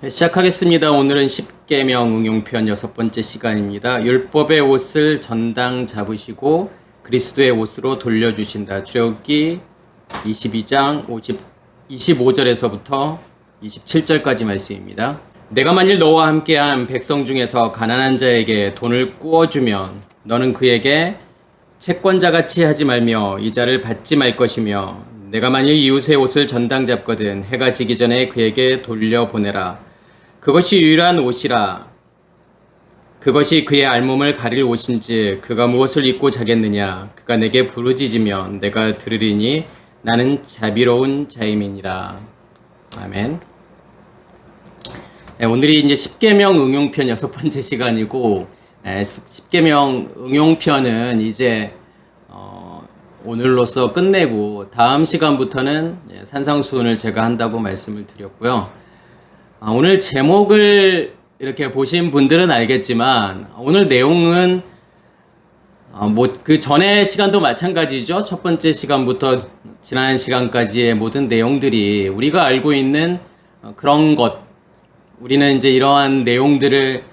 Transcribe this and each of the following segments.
시작하겠습니다. 오늘은 십계명 응용편 6번째 시간입니다. 율법의 옷을 전당 잡으시고 그리스도의 옷으로 돌려주신다. 출애굽기 22장 25절에서부터 27절까지 말씀입니다. 내가 만일 너와 함께한 백성 중에서 가난한 자에게 돈을 꾸어주면 너는 그에게 채권자같이 하지 말며 이자를 받지 말 것이며 내가 만일 이웃의 옷을 전당 잡거든 해가 지기 전에 그에게 돌려보내라. 그것이 유일한 옷이라. 그것이 그의 알몸을 가릴 옷인지 그가 무엇을 입고 자겠느냐. 그가 내게 부르짖으면 내가 들으리니 나는 자비로운 자임이니라. 아멘. 네, 오늘이 이제 십계명 응용편 6번째 시간이고, 십계명 응용편은 이제 오늘로써 끝내고 다음 시간부터는 산상수훈을 제가 한다고 말씀을 드렸고요. 오늘 제목을 이렇게 보신 분들은 알겠지만 오늘 내용은 그 전의 시간도 마찬가지죠. 첫 번째 시간부터 지난 시간까지의 모든 내용들이 우리가 알고 있는 그런 것, 우리는 이제 이러한 내용들을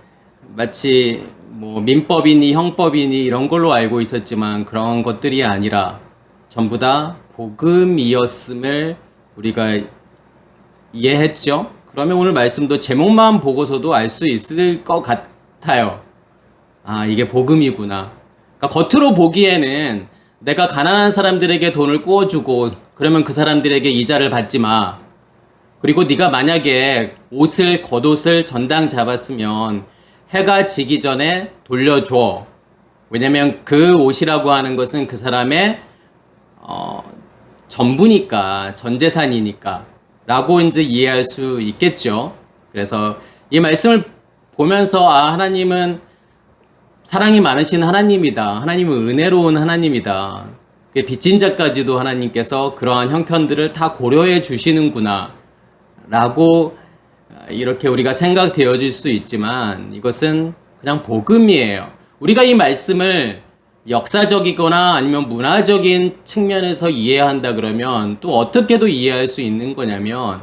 마치 민법이니 형법이니 이런 걸로 알고 있었지만 그런 것들이 아니라 전부 다 복음이었음을 우리가 이해했죠. 그러면 오늘 말씀도 제목만 보고서도 알 수 있을 것 같아요. 이게 복음이구나. 그러니까 겉으로 보기에는 내가 가난한 사람들에게 돈을 꾸어주고 그러면 그 사람들에게 이자를 받지 마. 그리고 네가 만약에 겉옷을 전당 잡았으면 해가 지기 전에 돌려줘. 왜냐면 그 옷이라고 하는 것은 그 사람의 전부니까, 전재산이니까 라고 이제 이해할 수 있겠죠. 그래서 이 말씀을 보면서 하나님은 사랑이 많으신 하나님이다. 하나님은 은혜로운 하나님이다. 빚진 자까지도 하나님께서 그러한 형편들을 다 고려해 주시는구나 라고 이렇게 우리가 생각되어질 수 있지만 이것은 그냥 복음이에요. 우리가 이 말씀을 역사적이거나 아니면 문화적인 측면에서 이해한다 그러면 또 어떻게도 이해할 수 있는 거냐면,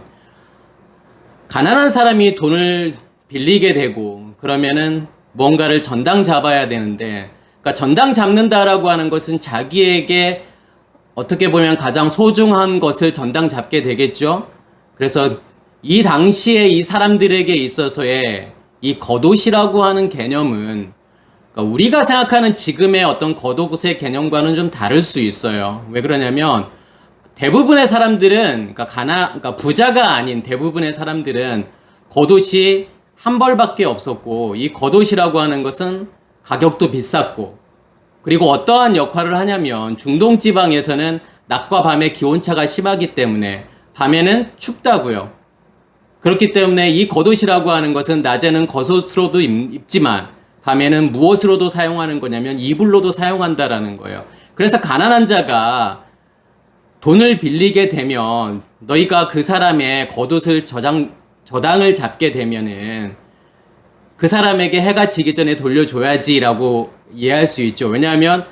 가난한 사람이 돈을 빌리게 되고 그러면은 뭔가를 전당 잡아야 되는데, 그러니까 전당 잡는다라고 하는 것은 자기에게 어떻게 보면 가장 소중한 것을 전당 잡게 되겠죠. 그래서 이 당시에 이 사람들에게 있어서의 이 겉옷이라고 하는 개념은 우리가 생각하는 지금의 어떤 겉옷의 개념과는 좀 다를 수 있어요. 왜 그러냐면 대부분의 사람들은, 그러니까 부자가 아닌 대부분의 사람들은 겉옷이 한 벌밖에 없었고, 이 겉옷이라고 하는 것은 가격도 비쌌고, 그리고 어떠한 역할을 하냐면 중동 지방에서는 낮과 밤의 기온차가 심하기 때문에 밤에는 춥다고요. 그렇기 때문에 이 겉옷이라고 하는 것은 낮에는 겉옷으로도 입지만 밤에는 무엇으로도 사용하는 거냐면 이불로도 사용한다라는 거예요. 그래서 가난한 자가 돈을 빌리게 되면 너희가 그 사람의 겉옷을 저당을 잡게 되면은 그 사람에게 해가 지기 전에 돌려줘야지라고 이해할 수 있죠. 왜냐하면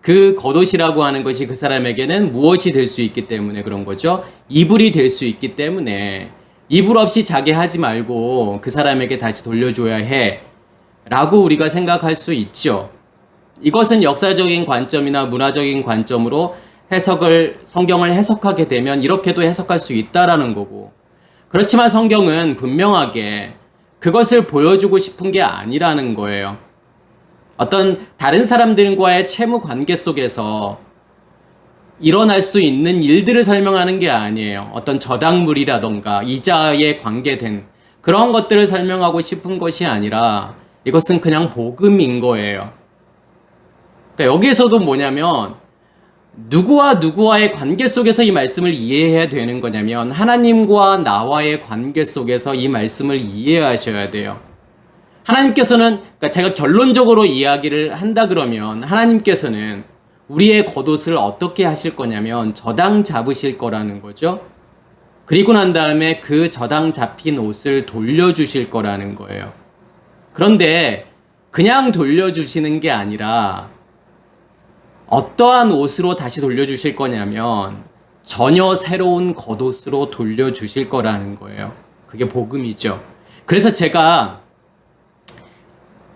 그 겉옷이라고 하는 것이 그 사람에게는 무엇이 될 수 있기 때문에 그런 거죠. 이불이 될 수 있기 때문에 이불 없이 자게 하지 말고 그 사람에게 다시 돌려줘야 해 라고 우리가 생각할 수 있죠. 이것은 역사적인 관점이나 문화적인 관점으로 성경을 해석하게 되면 이렇게도 해석할 수 있다라는 거고, 그렇지만 성경은 분명하게 그것을 보여주고 싶은 게 아니라는 거예요. 어떤 다른 사람들과의 채무 관계 속에서 일어날 수 있는 일들을 설명하는 게 아니에요. 어떤 저당물이라던가 이자에 관계된 그런 것들을 설명하고 싶은 것이 아니라 이것은 그냥 복음인 거예요. 그러니까 여기에서도 뭐냐면 누구와 누구와의 관계 속에서 이 말씀을 이해해야 되는 거냐면 하나님과 나와의 관계 속에서 이 말씀을 이해하셔야 돼요. 하나님께서는, 그러니까 제가 결론적으로 이야기를 한다 그러면 하나님께서는 우리의 겉옷을 어떻게 하실 거냐면 저당 잡으실 거라는 거죠. 그리고 난 다음에 그 저당 잡힌 옷을 돌려주실 거라는 거예요. 그런데 그냥 돌려주시는 게 아니라 어떠한 옷으로 다시 돌려주실 거냐면 전혀 새로운 겉옷으로 돌려주실 거라는 거예요. 그게 복음이죠. 그래서 제가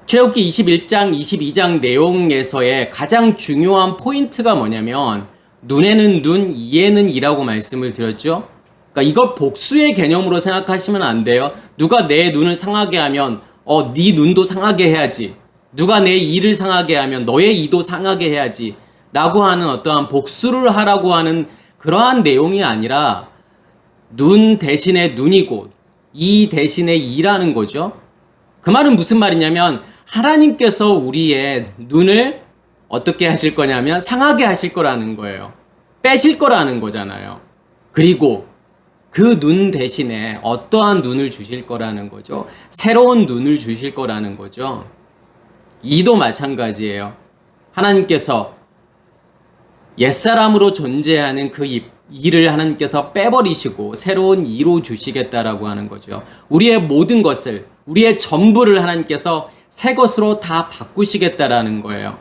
출애굽기 21장, 22장 내용에서의 가장 중요한 포인트가 뭐냐면 눈에는 눈, 이에는 이라고 말씀을 드렸죠. 그러니까 이걸 복수의 개념으로 생각하시면 안 돼요. 누가 내 눈을 상하게 하면 네 눈도 상하게 해야지. 누가 내 이를 상하게 하면 너의 이도 상하게 해야지. 라고 하는 어떠한 복수를 하라고 하는 그러한 내용이 아니라 눈 대신에 눈이고 이 대신에 이라는 거죠. 그 말은 무슨 말이냐면 하나님께서 우리의 눈을 어떻게 하실 거냐면 상하게 하실 거라는 거예요. 빼실 거라는 거잖아요. 그리고 그 눈 대신에 어떠한 눈을 주실 거라는 거죠. 새로운 눈을 주실 거라는 거죠. 이도 마찬가지예요. 하나님께서 옛사람으로 존재하는 그 이를 하나님께서 빼버리시고 새로운 이로 주시겠다라고 하는 거죠. 우리의 모든 것을, 우리의 전부를 하나님께서 새 것으로 다 바꾸시겠다라는 거예요.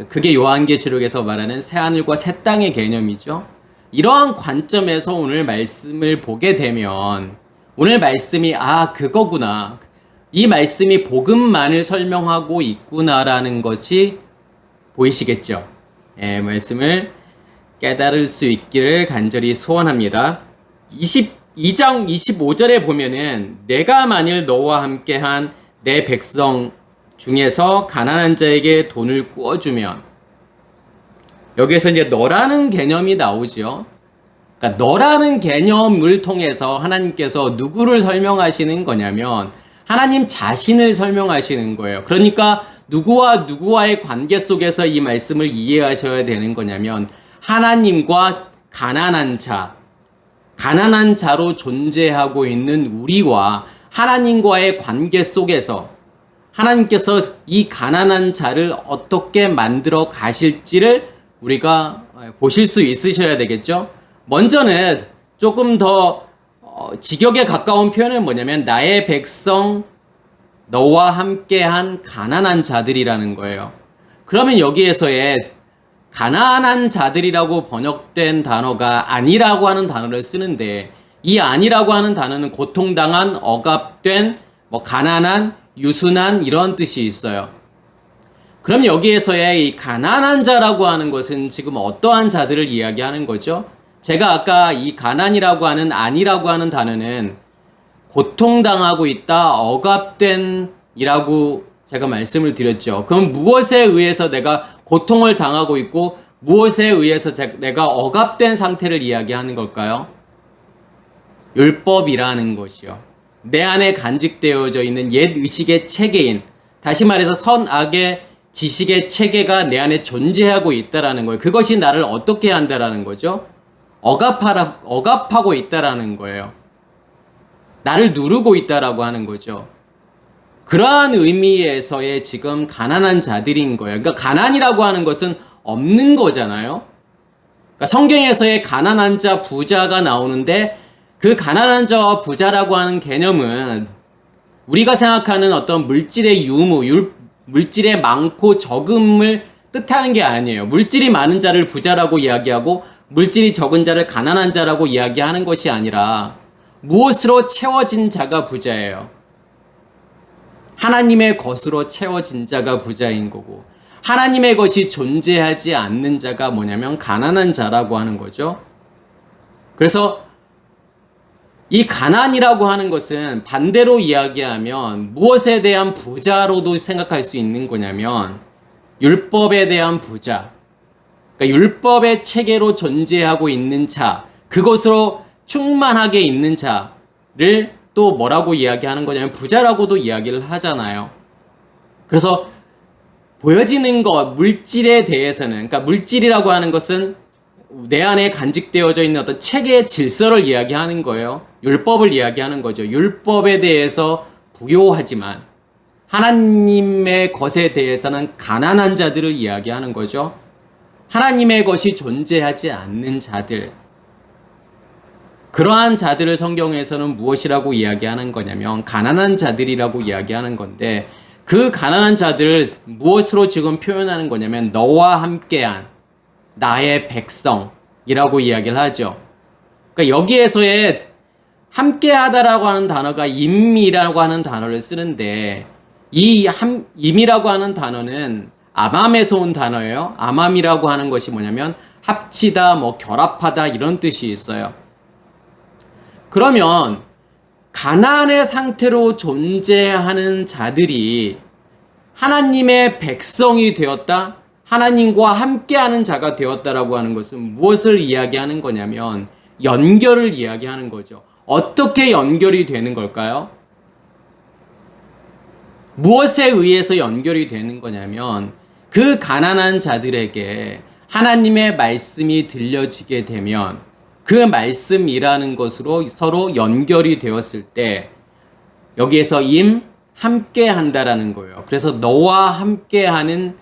그게 요한계시록에서 말하는 새하늘과 새 땅의 개념이죠. 이러한 관점에서 오늘 말씀을 보게 되면 오늘 말씀이 그거구나. 이 말씀이 복음만을 설명하고 있구나라는 것이 보이시겠죠. 말씀을 깨달을 수 있기를 간절히 소원합니다. 22장 25절에 보면은 내가 만일 너와 함께한 내 백성 중에서 가난한 자에게 돈을 꾸어주면, 여기에서 이제 너라는 개념이 나오죠. 그러니까 너라는 개념을 통해서 하나님께서 누구를 설명하시는 거냐면 하나님 자신을 설명하시는 거예요. 그러니까 누구와 누구와의 관계 속에서 이 말씀을 이해하셔야 되는 거냐면 하나님과 가난한 자로 존재하고 있는 우리와 하나님과의 관계 속에서 하나님께서 이 가난한 자를 어떻게 만들어 가실지를 우리가 보실 수 있으셔야 되겠죠. 먼저는 조금 더 직역에 가까운 표현은 뭐냐면 나의 백성 너와 함께한 가난한 자들이라는 거예요. 그러면 여기에서의 가난한 자들이라고 번역된 단어가 아니라고 하는 단어를 쓰는데, 이 아니라고 하는 단어는 고통당한, 억압된, 가난한, 유순한 이런 뜻이 있어요. 그럼 여기에서의 이 가난한 자라고 하는 것은 지금 어떠한 자들을 이야기하는 거죠? 제가 아까 이 가난이라고 하는 아니라고 하는 단어는 고통당하고 있다, 억압된 이라고 제가 말씀을 드렸죠. 그럼 무엇에 의해서 내가 고통을 당하고 있고 무엇에 의해서 내가 억압된 상태를 이야기하는 걸까요? 율법이라는 것이요. 내 안에 간직되어져 있는 옛 의식의 체계인, 다시 말해서 선악의 지식의 체계가 내 안에 존재하고 있다라는 거예요. 그것이 나를 어떻게 한다라는 거죠? 억압하고 있다라는 거예요. 나를 누르고 있다라고 하는 거죠. 그러한 의미에서의 지금 가난한 자들인 거예요. 그러니까 가난이라고 하는 것은 없는 거잖아요. 그러니까 성경에서의 가난한 자, 부자가 나오는데 그 가난한 자와 부자라고 하는 개념은 우리가 생각하는 어떤 물질의 유무, 물질의 많고 적음을 뜻하는 게 아니에요. 물질이 많은 자를 부자라고 이야기하고 물질이 적은 자를 가난한 자라고 이야기하는 것이 아니라 무엇으로 채워진 자가 부자예요. 하나님의 것으로 채워진 자가 부자인 거고, 하나님의 것이 존재하지 않는 자가 뭐냐면 가난한 자라고 하는 거죠. 그래서 이 가난이라고 하는 것은 반대로 이야기하면 무엇에 대한 부자로도 생각할 수 있는 거냐면 율법에 대한 부자, 그러니까 율법의 체계로 존재하고 있는 자, 그것으로 충만하게 있는 자를 또 뭐라고 이야기하는 거냐면 부자라고도 이야기를 하잖아요. 그래서 보여지는 것, 물질에 대해서는, 그러니까 물질이라고 하는 것은 내 안에 간직되어져 있는 어떤 체계의 질서를 이야기하는 거예요. 율법을 이야기하는 거죠. 율법에 대해서 부요하지만 하나님의 것에 대해서는 가난한 자들을 이야기하는 거죠. 하나님의 것이 존재하지 않는 자들, 그러한 자들을 성경에서는 무엇이라고 이야기하는 거냐면 가난한 자들이라고 이야기하는 건데, 그 가난한 자들을 무엇으로 지금 표현하는 거냐면 너와 함께한 나의 백성이라고 이야기를 하죠. 그러니까 여기에서의 함께 하다라고 하는 단어가 임이라고 하는 단어를 쓰는데 임이라고 하는 단어는 아맘에서 온 단어예요. 아맘이라고 하는 것이 뭐냐면 합치다, 결합하다 이런 뜻이 있어요. 그러면 가나안의 상태로 존재하는 자들이 하나님의 백성이 되었다, 하나님과 함께하는 자가 되었다라고 하는 것은 무엇을 이야기하는 거냐면 연결을 이야기하는 거죠. 어떻게 연결이 되는 걸까요? 무엇에 의해서 연결이 되는 거냐면 그 가난한 자들에게 하나님의 말씀이 들려지게 되면 그 말씀이라는 것으로 서로 연결이 되었을 때 여기에서 함께 한다라는 거예요. 그래서 너와 함께하는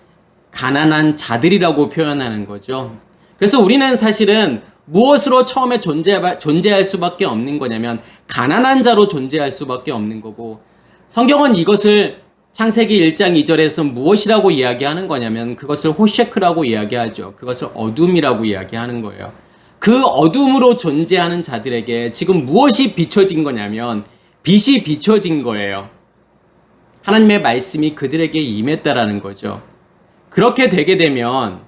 가난한 자들이라고 표현하는 거죠. 그래서 우리는 사실은 무엇으로 처음에 존재할 수밖에 없는 거냐면 가난한 자로 존재할 수밖에 없는 거고, 성경은 이것을 창세기 1장 2절에서 무엇이라고 이야기하는 거냐면 그것을 호셰크라고 이야기하죠. 그것을 어둠이라고 이야기하는 거예요. 그 어둠으로 존재하는 자들에게 지금 무엇이 비춰진 거냐면 빛이 비춰진 거예요. 하나님의 말씀이 그들에게 임했다라는 거죠. 그렇게 되게 되면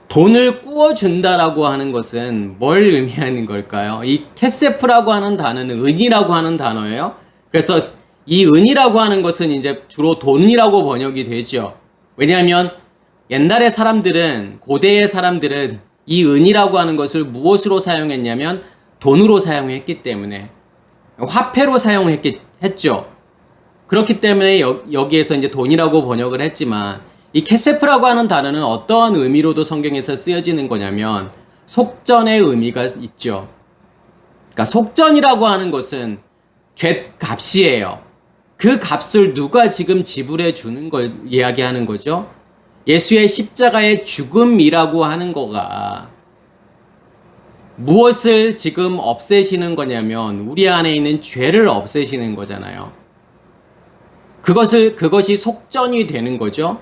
돈을 꾸어준다라고 하는 것은 뭘 의미하는 걸까요? 이 케세프라고 하는 단어는 은이라고 하는 단어예요. 그래서 이 은이라고 하는 것은 이제 주로 돈이라고 번역이 되죠. 왜냐하면 옛날의 사람들은, 고대의 사람들은 이 은이라고 하는 것을 무엇으로 사용했냐면 돈으로 사용했기 때문에, 화폐로 사용했죠. 그렇기 때문에 여기에서 이제 돈이라고 번역을 했지만, 이 케세프라고 하는 단어는 어떠한 의미로도 성경에서 쓰여지는 거냐면 속전의 의미가 있죠. 그러니까 속전이라고 하는 것은 죗값이에요. 그 값을 누가 지금 지불해 주는 걸 이야기하는 거죠. 예수의 십자가의 죽음이라고 하는 거가 무엇을 지금 없애시는 거냐면 우리 안에 있는 죄를 없애시는 거잖아요. 그것이 속전이 되는 거죠.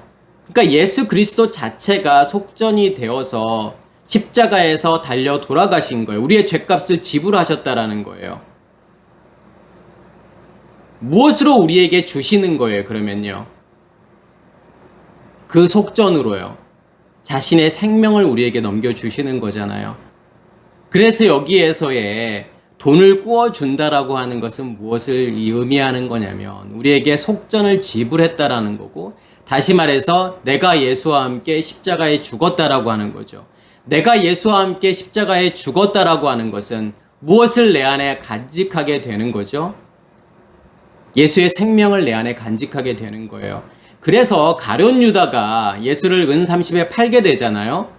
그러니까 예수 그리스도 자체가 속전이 되어서 십자가에서 달려 돌아가신 거예요. 우리의 죄값을 지불하셨다라는 거예요. 무엇으로 우리에게 주시는 거예요, 그러면요? 그 속전으로요. 자신의 생명을 우리에게 넘겨주시는 거잖아요. 그래서 여기에서의 돈을 꾸어준다라고 하는 것은 무엇을 의미하는 거냐면 우리에게 속전을 지불했다라는 거고, 다시 말해서 내가 예수와 함께 십자가에 죽었다라고 하는 거죠. 내가 예수와 함께 십자가에 죽었다라고 하는 것은 무엇을 내 안에 간직하게 되는 거죠? 예수의 생명을 내 안에 간직하게 되는 거예요. 그래서 가룟 유다가 예수를 은 30에 팔게 되잖아요.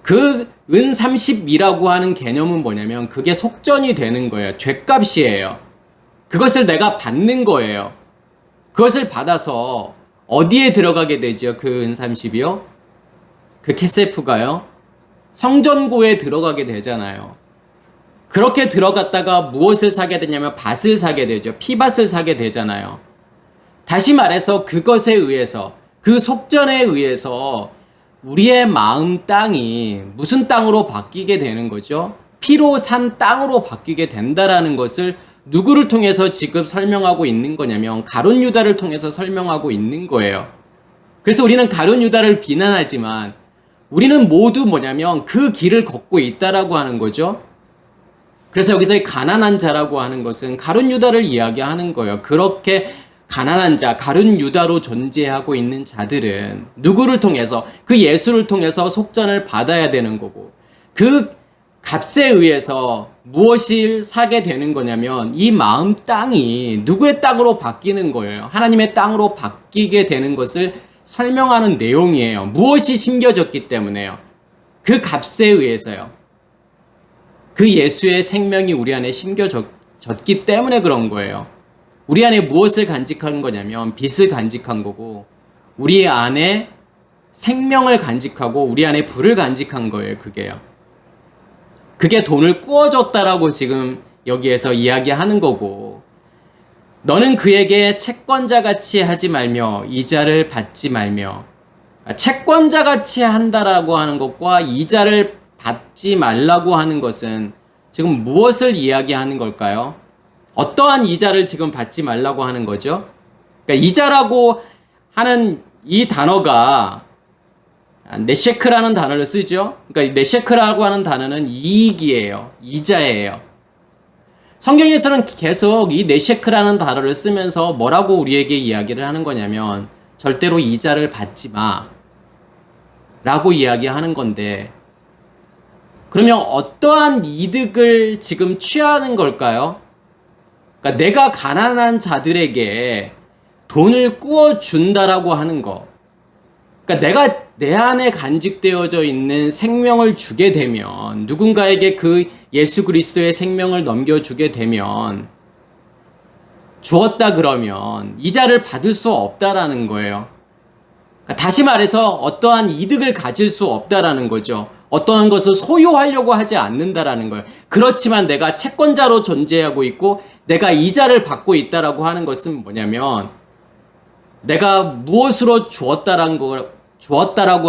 그 은 30이라고 하는 개념은 뭐냐면 그게 속전이 되는 거예요. 죗값이에요. 그것을 내가 받는 거예요. 그것을 받아서 어디에 들어가게 되죠? 그 은 30이요? 그 케세프가요? 성전고에 들어가게 되잖아요. 그렇게 들어갔다가 무엇을 사게 되냐면 밭을 사게 되죠. 피밭을 사게 되잖아요. 다시 말해서 그것에 의해서, 그 속전에 의해서 우리의 마음 땅이 무슨 땅으로 바뀌게 되는 거죠? 피로 산 땅으로 바뀌게 된다라는 것을 누구를 통해서 지금 설명하고 있는 거냐면 가룟 유다를 통해서 설명하고 있는 거예요. 그래서 우리는 가룟 유다를 비난하지만 우리는 모두 뭐냐면 그 길을 걷고 있다라고 하는 거죠. 그래서 여기서 가난한 자라고 하는 것은 가룟 유다를 이야기하는 거예요. 그렇게 가난한 자, 가룟 유다로 존재하고 있는 자들은 누구를 통해서, 그 예수를 통해서 속전을 받아야 되는 거고, 그 값에 의해서 무엇을 사게 되는 거냐면 이 마음 땅이 누구의 땅으로 바뀌는 거예요. 하나님의 땅으로 바뀌게 되는 것을 설명하는 내용이에요. 무엇이 심겨졌기 때문에요. 그 값에 의해서요. 그 예수의 생명이 우리 안에 심겨졌기 때문에 그런 거예요. 우리 안에 무엇을 간직한 거냐면 빛을 간직한 거고, 우리 안에 생명을 간직하고 우리 안에 불을 간직한 거예요. 그게요. 그게 돈을 꾸어줬다라고 지금 여기에서 이야기하는 거고, 너는 그에게 채권자같이 하지 말며 이자를 받지 말며, 채권자같이 한다라고 하는 것과 이자를 받지 말라고 하는 것은 지금 무엇을 이야기하는 걸까요? 어떠한 이자를 지금 받지 말라고 하는 거죠? 그러니까 이자라고 하는 이 단어가 네셰크라는 단어를 쓰죠. 그러니까 네셰크라고 하는 단어는 이익이에요. 이자예요. 성경에서는 계속 이 네셰크라는 단어를 쓰면서 뭐라고 우리에게 이야기를 하는 거냐면 절대로 이자를 받지 마 라고 이야기하는 건데, 그러면 어떠한 이득을 지금 취하는 걸까요? 그러니까 내가 가난한 자들에게 돈을 꾸어준다라고 하는 거, 그러니까 내가 내 안에 간직되어져 있는 생명을 주게 되면, 누군가에게 그 예수 그리스도의 생명을 넘겨주게 되면, 주었다 그러면 이자를 받을 수 없다라는 거예요. 그러니까 다시 말해서 어떠한 이득을 가질 수 없다라는 거죠. 어떠한 것을 소유하려고 하지 않는다라는 거예요. 그렇지만 내가 채권자로 존재하고 있고 내가 이자를 받고 있다라고 하는 것은 뭐냐면, 내가 무엇으로 주었다라고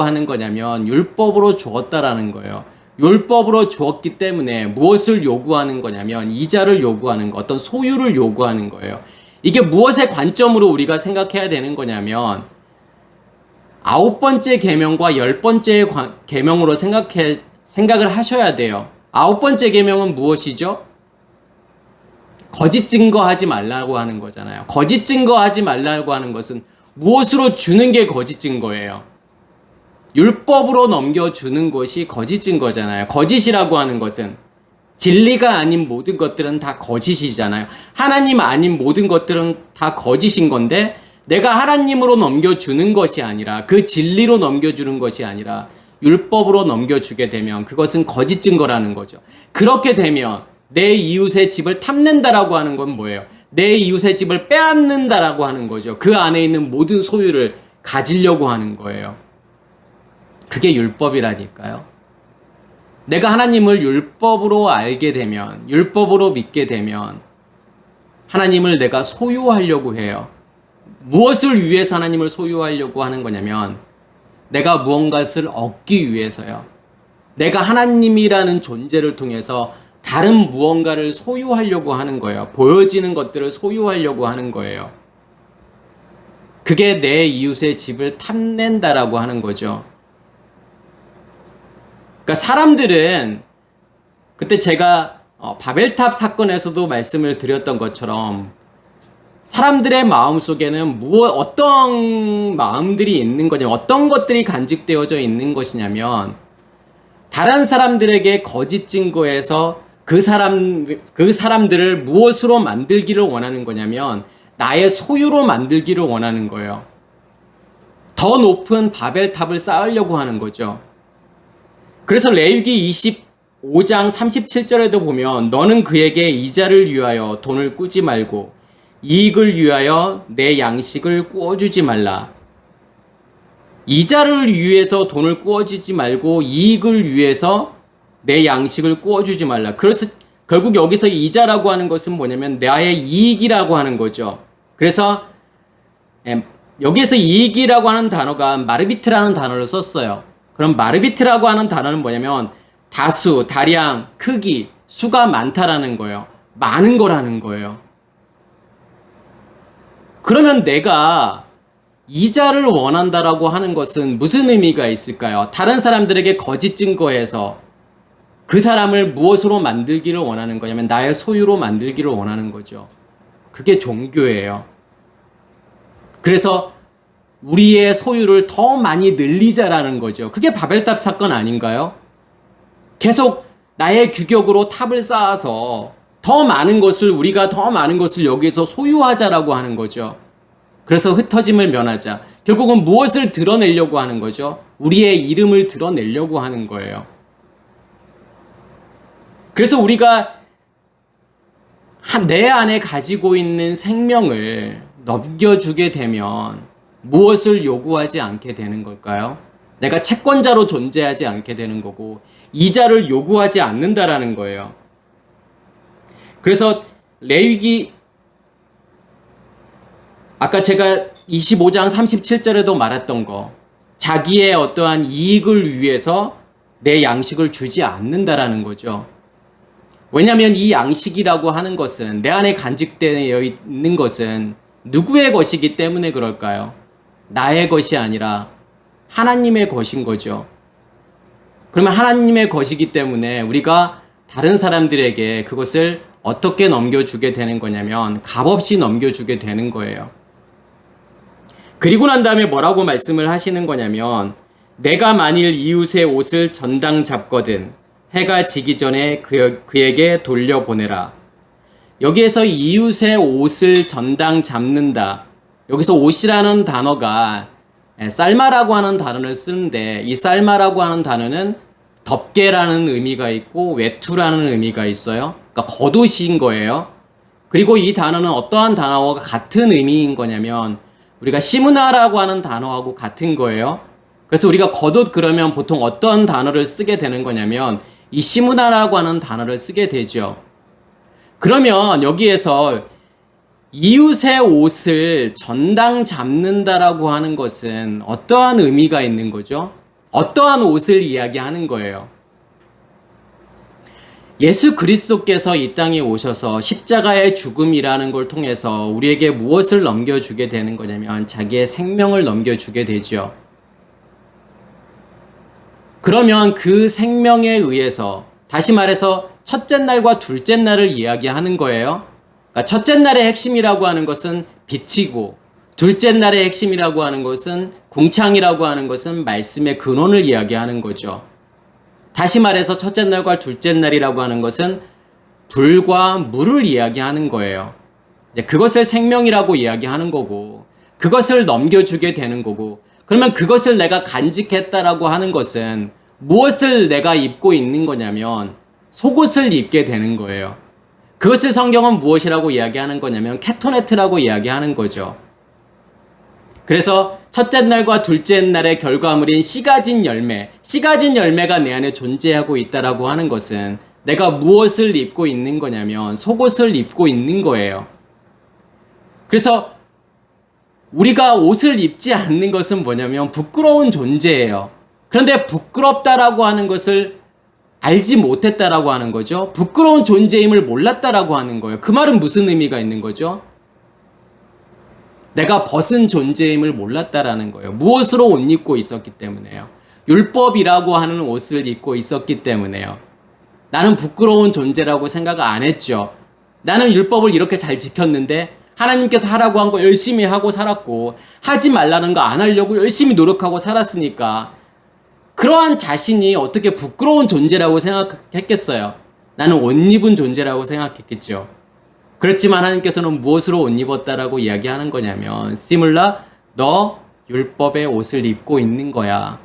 하는 거냐면 율법으로 주었다라는 거예요. 율법으로 주었기 때문에 무엇을 요구하는 거냐면 이자를 요구하는 거, 어떤 소유를 요구하는 거예요. 이게 무엇의 관점으로 우리가 생각해야 되는 거냐면 9번째 계명과 10번째 계명으로 생각을 하셔야 돼요. 9번째 계명은 무엇이죠? 거짓 증거하지 말라고 하는 거잖아요. 거짓 증거하지 말라고 하는 것은 무엇으로 주는 게 거짓 증거예요? 율법으로 넘겨주는 것이 거짓 증거잖아요. 거짓이라고 하는 것은 진리가 아닌 모든 것들은 다 거짓이잖아요. 하나님 아닌 모든 것들은 다 거짓인 건데, 내가 하나님으로 넘겨주는 것이 아니라, 그 진리로 넘겨주는 것이 아니라 율법으로 넘겨주게 되면 그것은 거짓 증거라는 거죠. 그렇게 되면 내 이웃의 집을 탐낸다라고 하는 건 뭐예요? 내 이웃의 집을 빼앗는다라고 하는 거죠. 그 안에 있는 모든 소유를 가지려고 하는 거예요. 그게 율법이라니까요. 내가 하나님을 율법으로 알게 되면, 율법으로 믿게 되면 하나님을 내가 소유하려고 해요. 무엇을 위해서 하나님을 소유하려고 하는 거냐면 내가 무언가를 얻기 위해서요. 내가 하나님이라는 존재를 통해서 다른 무언가를 소유하려고 하는 거예요. 보여지는 것들을 소유하려고 하는 거예요. 그게 내 이웃의 집을 탐낸다라고 하는 거죠. 그러니까 사람들은, 그때 제가 바벨탑 사건에서도 말씀을 드렸던 것처럼 사람들의 마음 속에는 어떤 마음들이 있는 거냐면, 어떤 것들이 간직되어져 있는 것이냐면, 다른 사람들에게 거짓 증거해서 그 사람들을 무엇으로 만들기를 원하는 거냐면 나의 소유로 만들기를 원하는 거예요. 더 높은 바벨탑을 쌓으려고 하는 거죠. 그래서 레위기 25장 37절에도 보면 너는 그에게 이자를 위하여 돈을 꾸지 말고 이익을 위하여 내 양식을 꾸어주지 말라. 이자를 위해서 돈을 꾸어주지 말고 이익을 위해서 내 양식을 꾸어주지 말라. 그래서 결국 여기서 이자라고 하는 것은 뭐냐면 나의 이익이라고 하는 거죠. 그래서 여기에서 이익이라고 하는 단어가 마르비트라는 단어를 썼어요. 그럼 마르비트라고 하는 단어는 뭐냐면 다수, 다량, 크기, 수가 많다라는 거예요. 많은 거라는 거예요. 그러면 내가 이자를 원한다라고 하는 것은 무슨 의미가 있을까요? 다른 사람들에게 거짓 증거해서 그 사람을 무엇으로 만들기를 원하는 거냐면 나의 소유로 만들기를 원하는 거죠. 그게 종교예요. 그래서 우리의 소유를 더 많이 늘리자라는 거죠. 그게 바벨탑 사건 아닌가요? 계속 나의 규격으로 탑을 쌓아서 우리가 더 많은 것을 여기서 소유하자라고 하는 거죠. 그래서 흩어짐을 면하자. 결국은 무엇을 드러내려고 하는 거죠? 우리의 이름을 드러내려고 하는 거예요. 그래서 우리가 내 안에 가지고 있는 생명을 넘겨주게 되면 무엇을 요구하지 않게 되는 걸까요? 내가 채권자로 존재하지 않게 되는 거고 이자를 요구하지 않는다라는 거예요. 그래서 레위기 아까 제가 25장 37절에도 말했던 거, 자기의 어떠한 이익을 위해서 내 양식을 주지 않는다라는 거죠. 왜냐하면 이 양식이라고 하는 것은, 내 안에 간직되어 있는 것은 누구의 것이기 때문에 그럴까요? 나의 것이 아니라 하나님의 것인 거죠. 그러면 하나님의 것이기 때문에 우리가 다른 사람들에게 그것을 어떻게 넘겨주게 되는 거냐면 값없이 넘겨주게 되는 거예요. 그리고 난 다음에 뭐라고 말씀을 하시는 거냐면, 내가 만일 이웃의 옷을 전당 잡거든 해가 지기 전에 그에게 돌려보내라. 여기에서 이웃의 옷을 전당 잡는다. 여기서 옷이라는 단어가 쌀마라고 하는 단어를 쓰는데, 이 쌀마라고 하는 단어는 덮개라는 의미가 있고 외투라는 의미가 있어요. 그러니까 겉옷인 거예요. 그리고 이 단어는 어떠한 단어와 같은 의미인 거냐면 우리가 시므나라고 하는 단어하고 같은 거예요. 그래서 우리가 겉옷 그러면 보통 어떤 단어를 쓰게 되는 거냐면 이 시므나라고 하는 단어를 쓰게 되죠. 그러면 여기에서 이웃의 옷을 전당 잡는다라고 하는 것은 어떠한 의미가 있는 거죠? 어떠한 옷을 이야기하는 거예요? 예수 그리스도께서 이 땅에 오셔서 십자가의 죽음이라는 걸 통해서 우리에게 무엇을 넘겨주게 되는 거냐면 자기의 생명을 넘겨주게 되죠. 그러면 그 생명에 의해서, 다시 말해서 첫째 날과 둘째 날을 이야기하는 거예요. 그러니까 첫째 날의 핵심이라고 하는 것은 빛이고, 둘째 날의 핵심이라고 하는 것은 궁창이라고 하는 것은 말씀의 근원을 이야기하는 거죠. 다시 말해서 첫째 날과 둘째 날이라고 하는 것은 불과 물을 이야기하는 거예요. 그것을 생명이라고 이야기하는 거고, 그것을 넘겨주게 되는 거고, 그러면 그것을 내가 간직했다라고 하는 것은 무엇을 내가 입고 있는 거냐면 속옷을 입게 되는 거예요. 그것을 성경은 무엇이라고 이야기하는 거냐면 케토네트라고 이야기하는 거죠. 그래서 첫째 날과 둘째 날의 결과물인 씨 가진 열매가 내 안에 존재하고 있다라고 하는 것은 내가 무엇을 입고 있는 거냐면 속옷을 입고 있는 거예요. 그래서 우리가 옷을 입지 않는 것은 뭐냐면 부끄러운 존재예요. 그런데 부끄럽다라고 하는 것을 알지 못했다라고 하는 거죠. 부끄러운 존재임을 몰랐다라고 하는 거예요. 그 말은 무슨 의미가 있는 거죠? 내가 벗은 존재임을 몰랐다라는 거예요. 무엇으로 옷 입고 있었기 때문에요. 율법이라고 하는 옷을 입고 있었기 때문에요. 나는 부끄러운 존재라고 생각 안 했죠. 나는 율법을 이렇게 잘 지켰는데 하나님께서 하라고 한 거 열심히 하고 살았고, 하지 말라는 거 안 하려고 열심히 노력하고 살았으니까 그러한 자신이 어떻게 부끄러운 존재라고 생각했겠어요? 나는 옷 입은 존재라고 생각했겠죠. 그렇지만 하나님께서는 무엇으로 옷 입었다라고 이야기하는 거냐면, 시물라, 너 율법의 옷을 입고 있는 거야.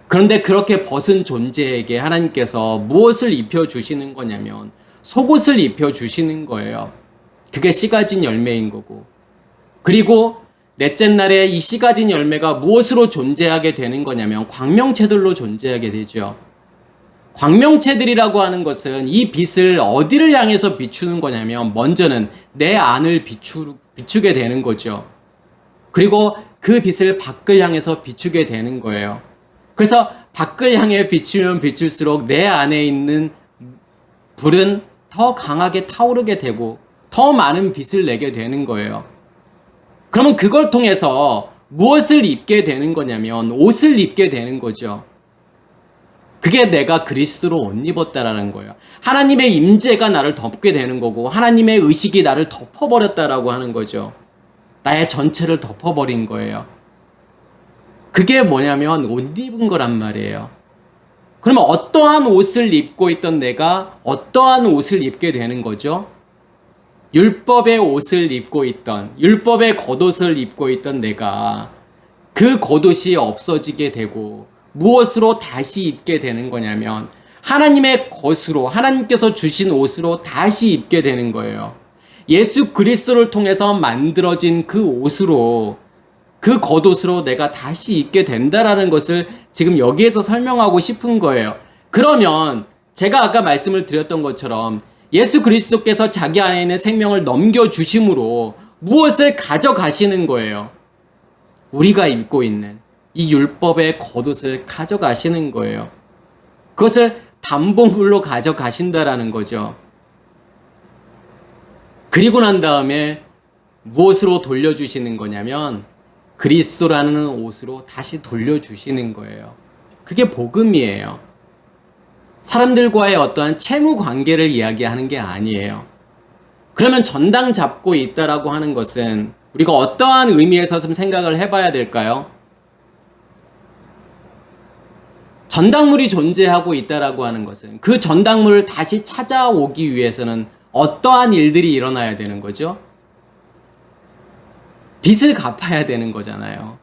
그런데 그렇게 벗은 존재에게 하나님께서 무엇을 입혀주시는 거냐면 속옷을 입혀주시는 거예요. 그게 씨 가진 열매인 거고, 그리고 넷째 날에 이 씨 가진 열매가 무엇으로 존재하게 되는 거냐면 광명체들로 존재하게 되죠. 광명체들이라고 하는 것은 이 빛을 어디를 향해서 비추는 거냐면 먼저는 내 안을 비추게 되는 거죠. 그리고 그 빛을 밖을 향해서 비추게 되는 거예요. 그래서 밖을 향해 비추면 비출수록 내 안에 있는 불은 더 강하게 타오르게 되고 더 많은 빛을 내게 되는 거예요. 그러면 그걸 통해서 무엇을 입게 되는 거냐면 옷을 입게 되는 거죠. 그게 내가 그리스도로 옷 입었다라는 거예요. 하나님의 임재가 나를 덮게 되는 거고 하나님의 의식이 나를 덮어버렸다라고 하는 거죠. 나의 전체를 덮어버린 거예요. 그게 뭐냐면 옷 입은 거란 말이에요. 그러면 어떠한 옷을 입고 있던 내가 어떠한 옷을 입게 되는 거죠? 율법의 옷을 입고 있던, 율법의 겉옷을 입고 있던 내가 그 겉옷이 없어지게 되고 무엇으로 다시 입게 되는 거냐면 하나님의 것으로, 하나님께서 주신 옷으로 다시 입게 되는 거예요. 예수 그리스도를 통해서 만들어진 그 옷으로, 그 겉옷으로 내가 다시 입게 된다라는 것을 지금 여기에서 설명하고 싶은 거예요. 그러면 제가 아까 말씀을 드렸던 것처럼 예수 그리스도께서 자기 안에 있는 생명을 넘겨주심으로 무엇을 가져가시는 거예요? 우리가 입고 있는 이 율법의 겉옷을 가져가시는 거예요. 그것을 담보물로 가져가신다라는 거죠. 그리고 난 다음에 무엇으로 돌려주시는 거냐면 그리스도라는 옷으로 다시 돌려주시는 거예요. 그게 복음이에요. 사람들과의 어떠한 채무 관계를 이야기하는 게 아니에요. 그러면 전당 잡고 있다라고 하는 것은 우리가 어떠한 의미에서 좀 생각을 해봐야 될까요? 전당물이 존재하고 있다라고 하는 것은 그 전당물을 다시 찾아오기 위해서는 어떠한 일들이 일어나야 되는 거죠? 빚을 갚아야 되는 거잖아요.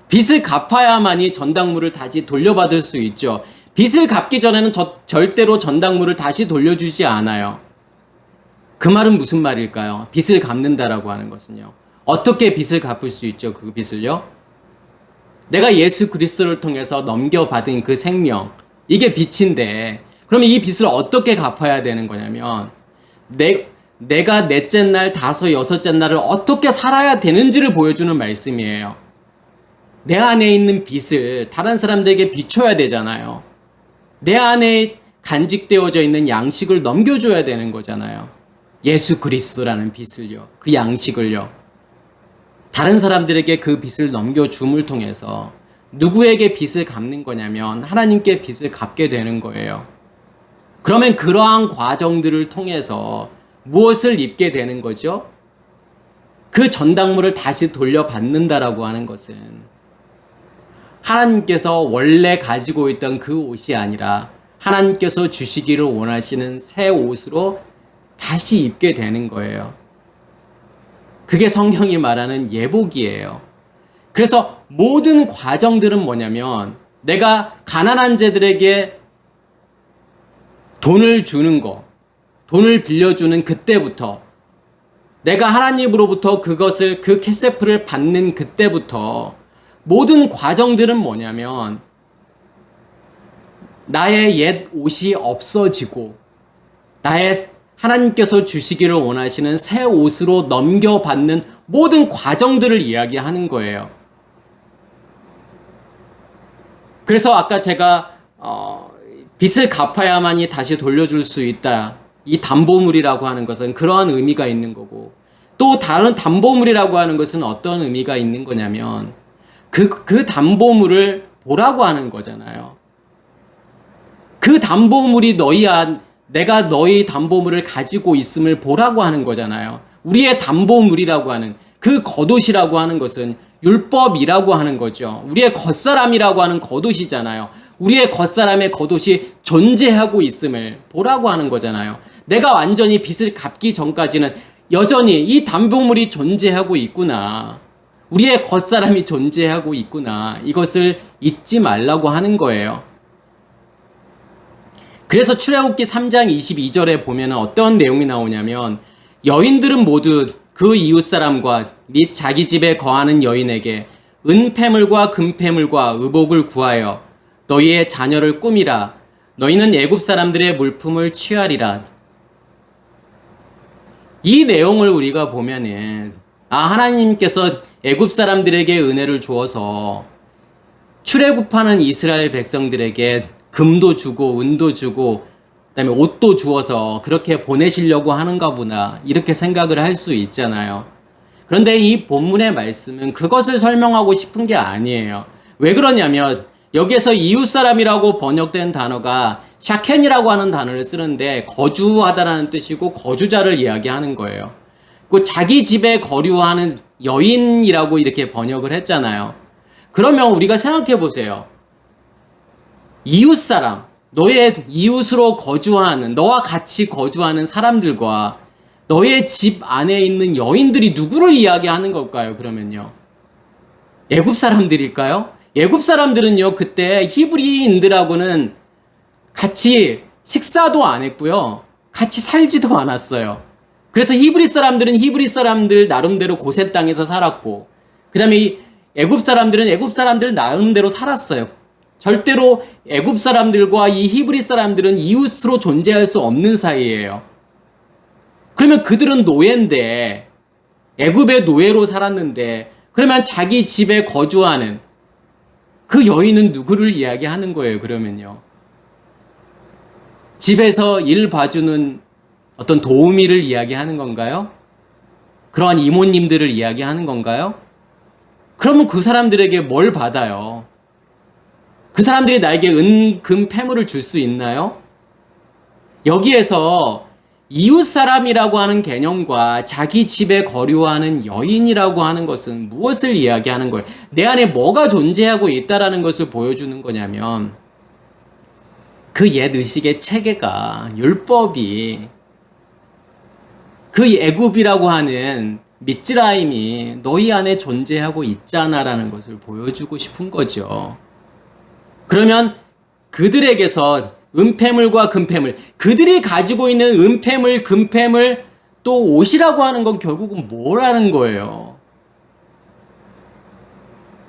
빚을 갚아야만이 전당물을 다시 돌려받을 수 있죠. 빚을 갚기 전에는 절대로 전당물을 다시 돌려주지 않아요. 그 말은 무슨 말일까요? 빚을 갚는다라고 하는 것은요. 어떻게 빚을 갚을 수 있죠? 그 빚을요? 내가 예수 그리스도를 통해서 넘겨받은 그 생명, 이게 빚인데, 그러면 이 빚을 어떻게 갚아야 되는 거냐면, 내가 넷째 날, 다섯, 여섯째 날을 어떻게 살아야 되는지를 보여주는 말씀이에요. 내 안에 있는 빚을 다른 사람들에게 비춰야 되잖아요. 내 안에 간직되어져 있는 양식을 넘겨줘야 되는 거잖아요. 예수 그리스도라는 빚을요. 그 양식을요. 다른 사람들에게 그 빚을 넘겨줌을 통해서 누구에게 빚을 갚는 거냐면 하나님께 빚을 갚게 되는 거예요. 그러면 그러한 과정들을 통해서 무엇을 입게 되는 거죠? 그 전당물을 다시 돌려받는다라고 하는 것은 하나님께서 원래 가지고 있던 그 옷이 아니라 하나님께서 주시기를 원하시는 새 옷으로 다시 입게 되는 거예요. 그게 성경이 말하는 예복이에요. 그래서 모든 과정들은 뭐냐면 내가 가난한 자들에게 돈을 주는 거, 돈을 빌려주는 그때부터 내가 하나님으로부터 그것을 그 케세프를 받는 그때부터 모든 과정들은 뭐냐면 나의 옛 옷이 없어지고 나의 하나님께서 주시기를 원하시는 새 옷으로 넘겨받는 모든 과정들을 이야기하는 거예요. 그래서 아까 제가 빚을 갚아야만이 다시 돌려줄 수 있다. 이 담보물이라고 하는 것은 그러한 의미가 있는 거고 또 다른 담보물이라고 하는 것은 어떤 의미가 있는 거냐면 그 담보물을 보라고 하는 거잖아요. 그 담보물이 내가 너희 담보물을 가지고 있음을 보라고 하는 거잖아요. 우리의 담보물이라고 하는 그 겉옷이라고 하는 것은 율법이라고 하는 거죠. 우리의 겉사람이라고 하는 겉옷이잖아요. 우리의 겉사람의 겉옷이 존재하고 있음을 보라고 하는 거잖아요. 내가 완전히 빚을 갚기 전까지는 여전히 이 담보물이 존재하고 있구나. 우리의 겉사람이 존재하고 있구나. 이것을 잊지 말라고 하는 거예요. 그래서 출애굽기 3장 22절에 보면 어떤 내용이 나오냐면 여인들은 모두 그 이웃사람과 및 자기 집에 거하는 여인에게 은폐물과 금폐물과 의복을 구하여 너희의 자녀를 꾸미라. 너희는 애굽 사람들의 물품을 취하리라. 이 내용을 우리가 보면은 하나님께서 애굽 사람들에게 은혜를 주어서 출애굽하는 이스라엘 백성들에게 금도 주고 은도 주고 그다음에 옷도 주어서 그렇게 보내시려고 하는가 보다 이렇게 생각을 할 수 있잖아요. 그런데 이 본문의 말씀은 그것을 설명하고 싶은 게 아니에요. 왜 그러냐면 여기에서 이웃사람이라고 번역된 단어가 샤켄이라고 하는 단어를 쓰는데 거주하다라는 뜻이고 거주자를 이야기하는 거예요. 그 자기 집에 거류하는 여인이라고 이렇게 번역을 했잖아요. 그러면 우리가 생각해 보세요. 이웃사람, 너의 이웃으로 거주하는, 너와 같이 거주하는 사람들과 너의 집 안에 있는 여인들이 누구를 이야기하는 걸까요? 그러면요. 애굽 사람들일까요? 애굽 사람들은요, 그때 히브리인들하고는 같이 식사도 안 했고요. 같이 살지도 않았어요. 그래서 히브리 사람들은 히브리 사람들 나름대로 고센 땅에서 살았고, 그 다음에 애굽 사람들은 애굽 사람들 나름대로 살았어요. 절대로 애굽 사람들과 이 히브리 사람들은 이웃으로 존재할 수 없는 사이예요. 그러면 그들은 노예인데, 애굽의 노예로 살았는데, 그러면 자기 집에 거주하는 그 여인은 누구를 이야기하는 거예요, 그러면요? 집에서 일 봐주는 어떤 도우미를 이야기하는 건가요? 그러한 이모님들을 이야기하는 건가요? 그러면 그 사람들에게 뭘 받아요? 그 사람들이 나에게 금, 패물을 줄 수 있나요? 여기에서 이웃 사람이라고 하는 개념과 자기 집에 거류하는 여인이라고 하는 것은 무엇을 이야기하는 거예요? 내 안에 뭐가 존재하고 있다라는 것을 보여주는 거냐면 그 옛 의식의 체계가 율법이 그 애굽이라고 하는 미츠라임이 너희 안에 존재하고 있잖아라는 것을 보여주고 싶은 거죠. 그러면 그들에게서 은폐물과 금폐물, 그들이 가지고 있는 은폐물, 금폐물, 또 옷이라고 하는 건 결국은 뭐라는 거예요?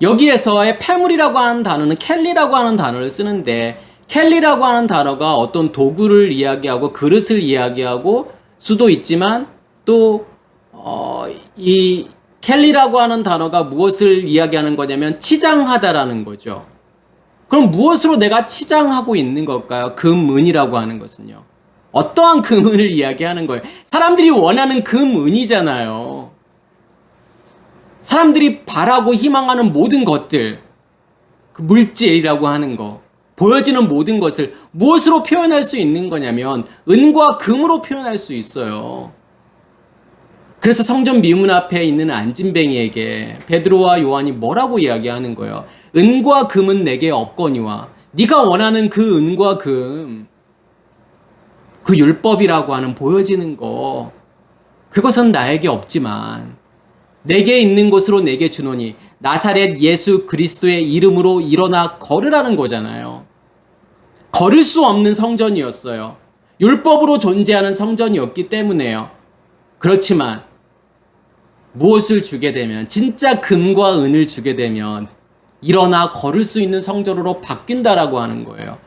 여기에서의 폐물이라고 하는 단어는 켈리라고 하는 단어를 쓰는데 켈리라고 하는 단어가 어떤 도구를 이야기하고 그릇을 이야기하고 수도 있지만 또 이 켈리라고 하는 단어가 무엇을 이야기하는 거냐면 치장하다라는 거죠. 그럼 무엇으로 내가 치장하고 있는 걸까요? 금은이라고 하는 것은요. 어떠한 금은을 이야기하는 거예요? 사람들이 원하는 금은이잖아요. 사람들이 바라고 희망하는 모든 것들, 그 물질이라고 하는 거, 보여지는 모든 것을 무엇으로 표현할 수 있는 거냐면 은과 금으로 표현할 수 있어요. 그래서 성전 미문 앞에 있는 안진뱅이에게 베드로와 요한이 뭐라고 이야기하는 거예요? 은과 금은 내게 없거니와 네가 원하는 그 은과 금, 그 율법이라고 하는 보여지는 거, 그것은 나에게 없지만 내게 있는 것으로 내게 주노니 나사렛 예수 그리스도의 이름으로 일어나 걸으라는 거잖아요. 걸을 수 없는 성전이었어요. 율법으로 존재하는 성전이었기 때문에요. 그렇지만 무엇을 주게 되면, 진짜 금과 은을 주게 되면 일어나 걸을 수 있는 성전으로 바뀐다라고 하는 거예요.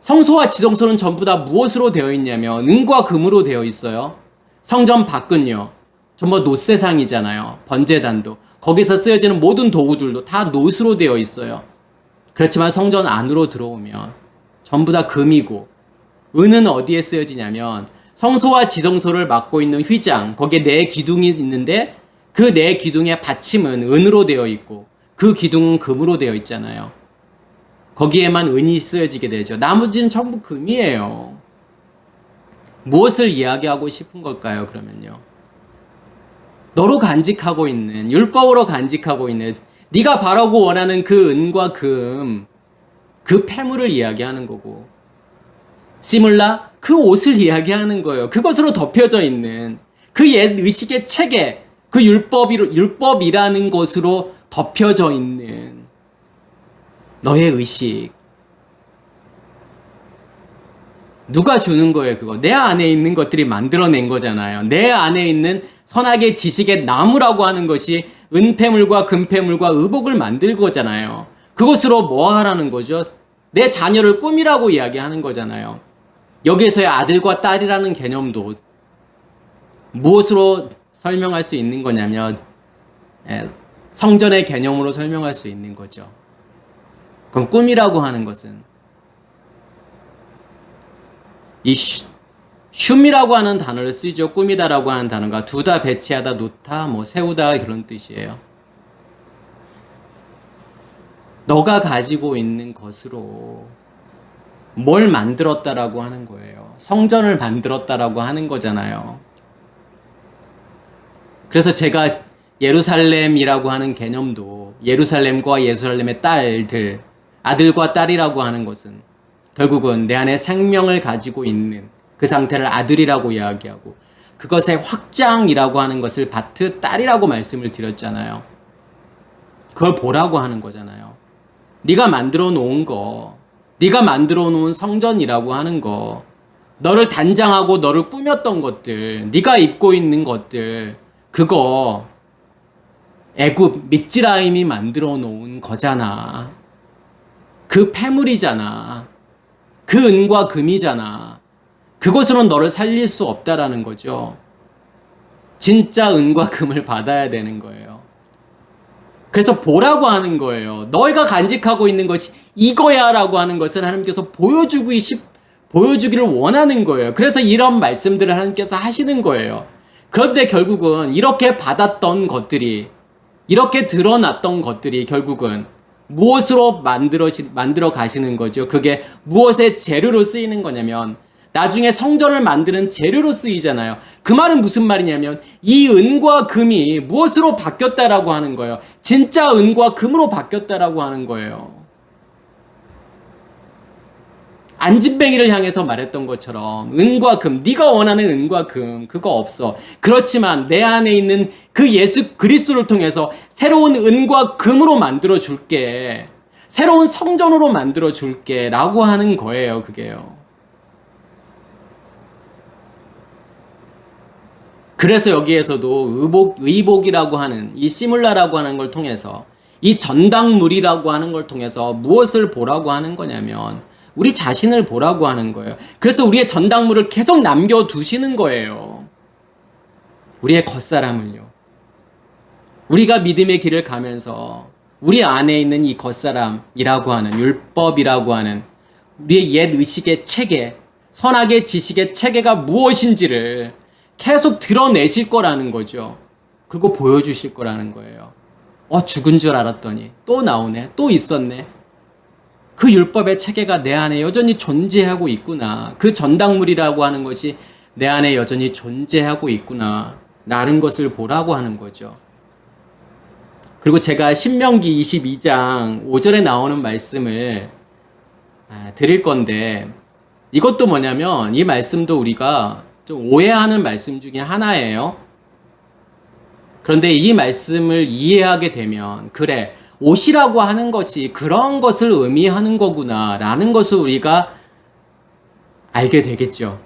성소와 지성소는 전부 다 무엇으로 되어 있냐면 은과 금으로 되어 있어요. 성전 밖은요, 전부 놋세상이잖아요. 번제단도. 거기서 쓰여지는 모든 도구들도 다 놋으로 되어 있어요. 그렇지만 성전 안으로 들어오면 전부 다 금이고, 은은 어디에 쓰여지냐면 성소와 지성소를 맡고 있는 휘장, 거기에 네 기둥이 있는데 그 네 기둥의 받침은 은으로 되어 있고 그 기둥은 금으로 되어 있잖아요. 거기에만 은이 쓰여지게 되죠. 나머지는 전부 금이에요. 무엇을 이야기하고 싶은 걸까요, 그러면요? 너로 간직하고 있는, 율법으로 간직하고 있는, 네가 바라고 원하는 그 은과 금, 그 폐물을 이야기하는 거고, 시물라, 그 옷을 이야기하는 거예요. 그것으로 덮여져 있는 그 옛 의식의 체계, 그 율법이라는 것으로 덮여져 있는 너의 의식. 누가 주는 거예요, 그거? 내 안에 있는 것들이 만들어낸 거잖아요. 내 안에 있는 선악의 지식의 나무라고 하는 것이 은폐물과 금폐물과 의복을 만들 거잖아요. 그것으로 뭐 하라는 거죠? 내 자녀를 꿈이라고 이야기하는 거잖아요. 여기에서의 아들과 딸이라는 개념도 무엇으로 설명할 수 있는 거냐면 성전의 개념으로 설명할 수 있는 거죠. 그럼 꿈이라고 하는 것은 이 춤이라고 하는 단어를 쓰죠. 꿈이다라고 하는 단어가 두다, 배치하다, 놓다, 세우다 그런 뜻이에요. 너가 가지고 있는 것으로 뭘 만들었다라고 하는 거예요. 성전을 만들었다라고 하는 거잖아요. 그래서 제가 예루살렘이라고 하는 개념도 예루살렘과 예루살렘의 딸들, 아들과 딸이라고 하는 것은 결국은 내 안에 생명을 가지고 있는 그 상태를 아들이라고 이야기하고, 그것의 확장이라고 하는 것을 바트 딸이라고 말씀을 드렸잖아요. 그걸 보라고 하는 거잖아요. 네가 만들어 놓은 거, 네가 만들어 놓은 성전이라고 하는 거, 너를 단장하고 너를 꾸몄던 것들, 네가 입고 있는 것들, 그거 애굽 미츠라임이 만들어 놓은 거잖아. 그 폐물이잖아. 그 은과 금이잖아. 그것으로는 너를 살릴 수 없다라는 거죠. 진짜 은과 금을 받아야 되는 거예요. 그래서 보라고 하는 거예요. 너희가 간직하고 있는 것이 이거야 라고 하는 것을 하나님께서 보여주기를 원하는 거예요. 그래서 이런 말씀들을 하나님께서 하시는 거예요. 그런데 결국은 이렇게 받았던 것들이, 이렇게 드러났던 것들이 결국은 무엇으로 만들어 가시는 거죠? 그게 무엇의 재료로 쓰이는 거냐면 나중에 성전을 만드는 재료로 쓰이잖아요. 그 말은 무슨 말이냐면 이 은과 금이 무엇으로 바뀌었다라고 하는 거예요. 진짜 은과 금으로 바뀌었다라고 하는 거예요. 안진뱅이를 향해서 말했던 것처럼 은과 금, 네가 원하는 은과 금 그거 없어. 그렇지만 내 안에 있는 그 예수 그리스도를 통해서 새로운 은과 금으로 만들어 줄게. 새로운 성전으로 만들어 줄게 라고 하는 거예요. 그게요. 그래서 여기에서도 의복이라고 하는 이 시뮬라라고 하는 걸 통해서 이 전당물이라고 하는 걸 통해서 무엇을 보라고 하는 거냐면 우리 자신을 보라고 하는 거예요. 그래서 우리의 전당물을 계속 남겨두시는 거예요. 우리의 겉사람을요. 우리가 믿음의 길을 가면서 우리 안에 있는 이 겉사람이라고 하는 율법이라고 하는 우리의 옛 의식의 체계, 선악의 지식의 체계가 무엇인지를 계속 드러내실 거라는 거죠. 그리고 보여주실 거라는 거예요. 죽은 줄 알았더니 또 나오네. 또 있었네. 그 율법의 체계가 내 안에 여전히 존재하고 있구나. 그 전당물이라고 하는 것이 내 안에 여전히 존재하고 있구나. 라는 것을 보라고 하는 거죠. 그리고 제가 신명기 22장 5절에 나오는 말씀을 드릴 건데 이것도 뭐냐면 이 말씀도 우리가 좀 오해하는 말씀 중에 하나예요. 그런데 이 말씀을 이해하게 되면 그래 옷이라고 하는 것이 그런 것을 의미하는 거구나 라는 것을 우리가 알게 되겠죠.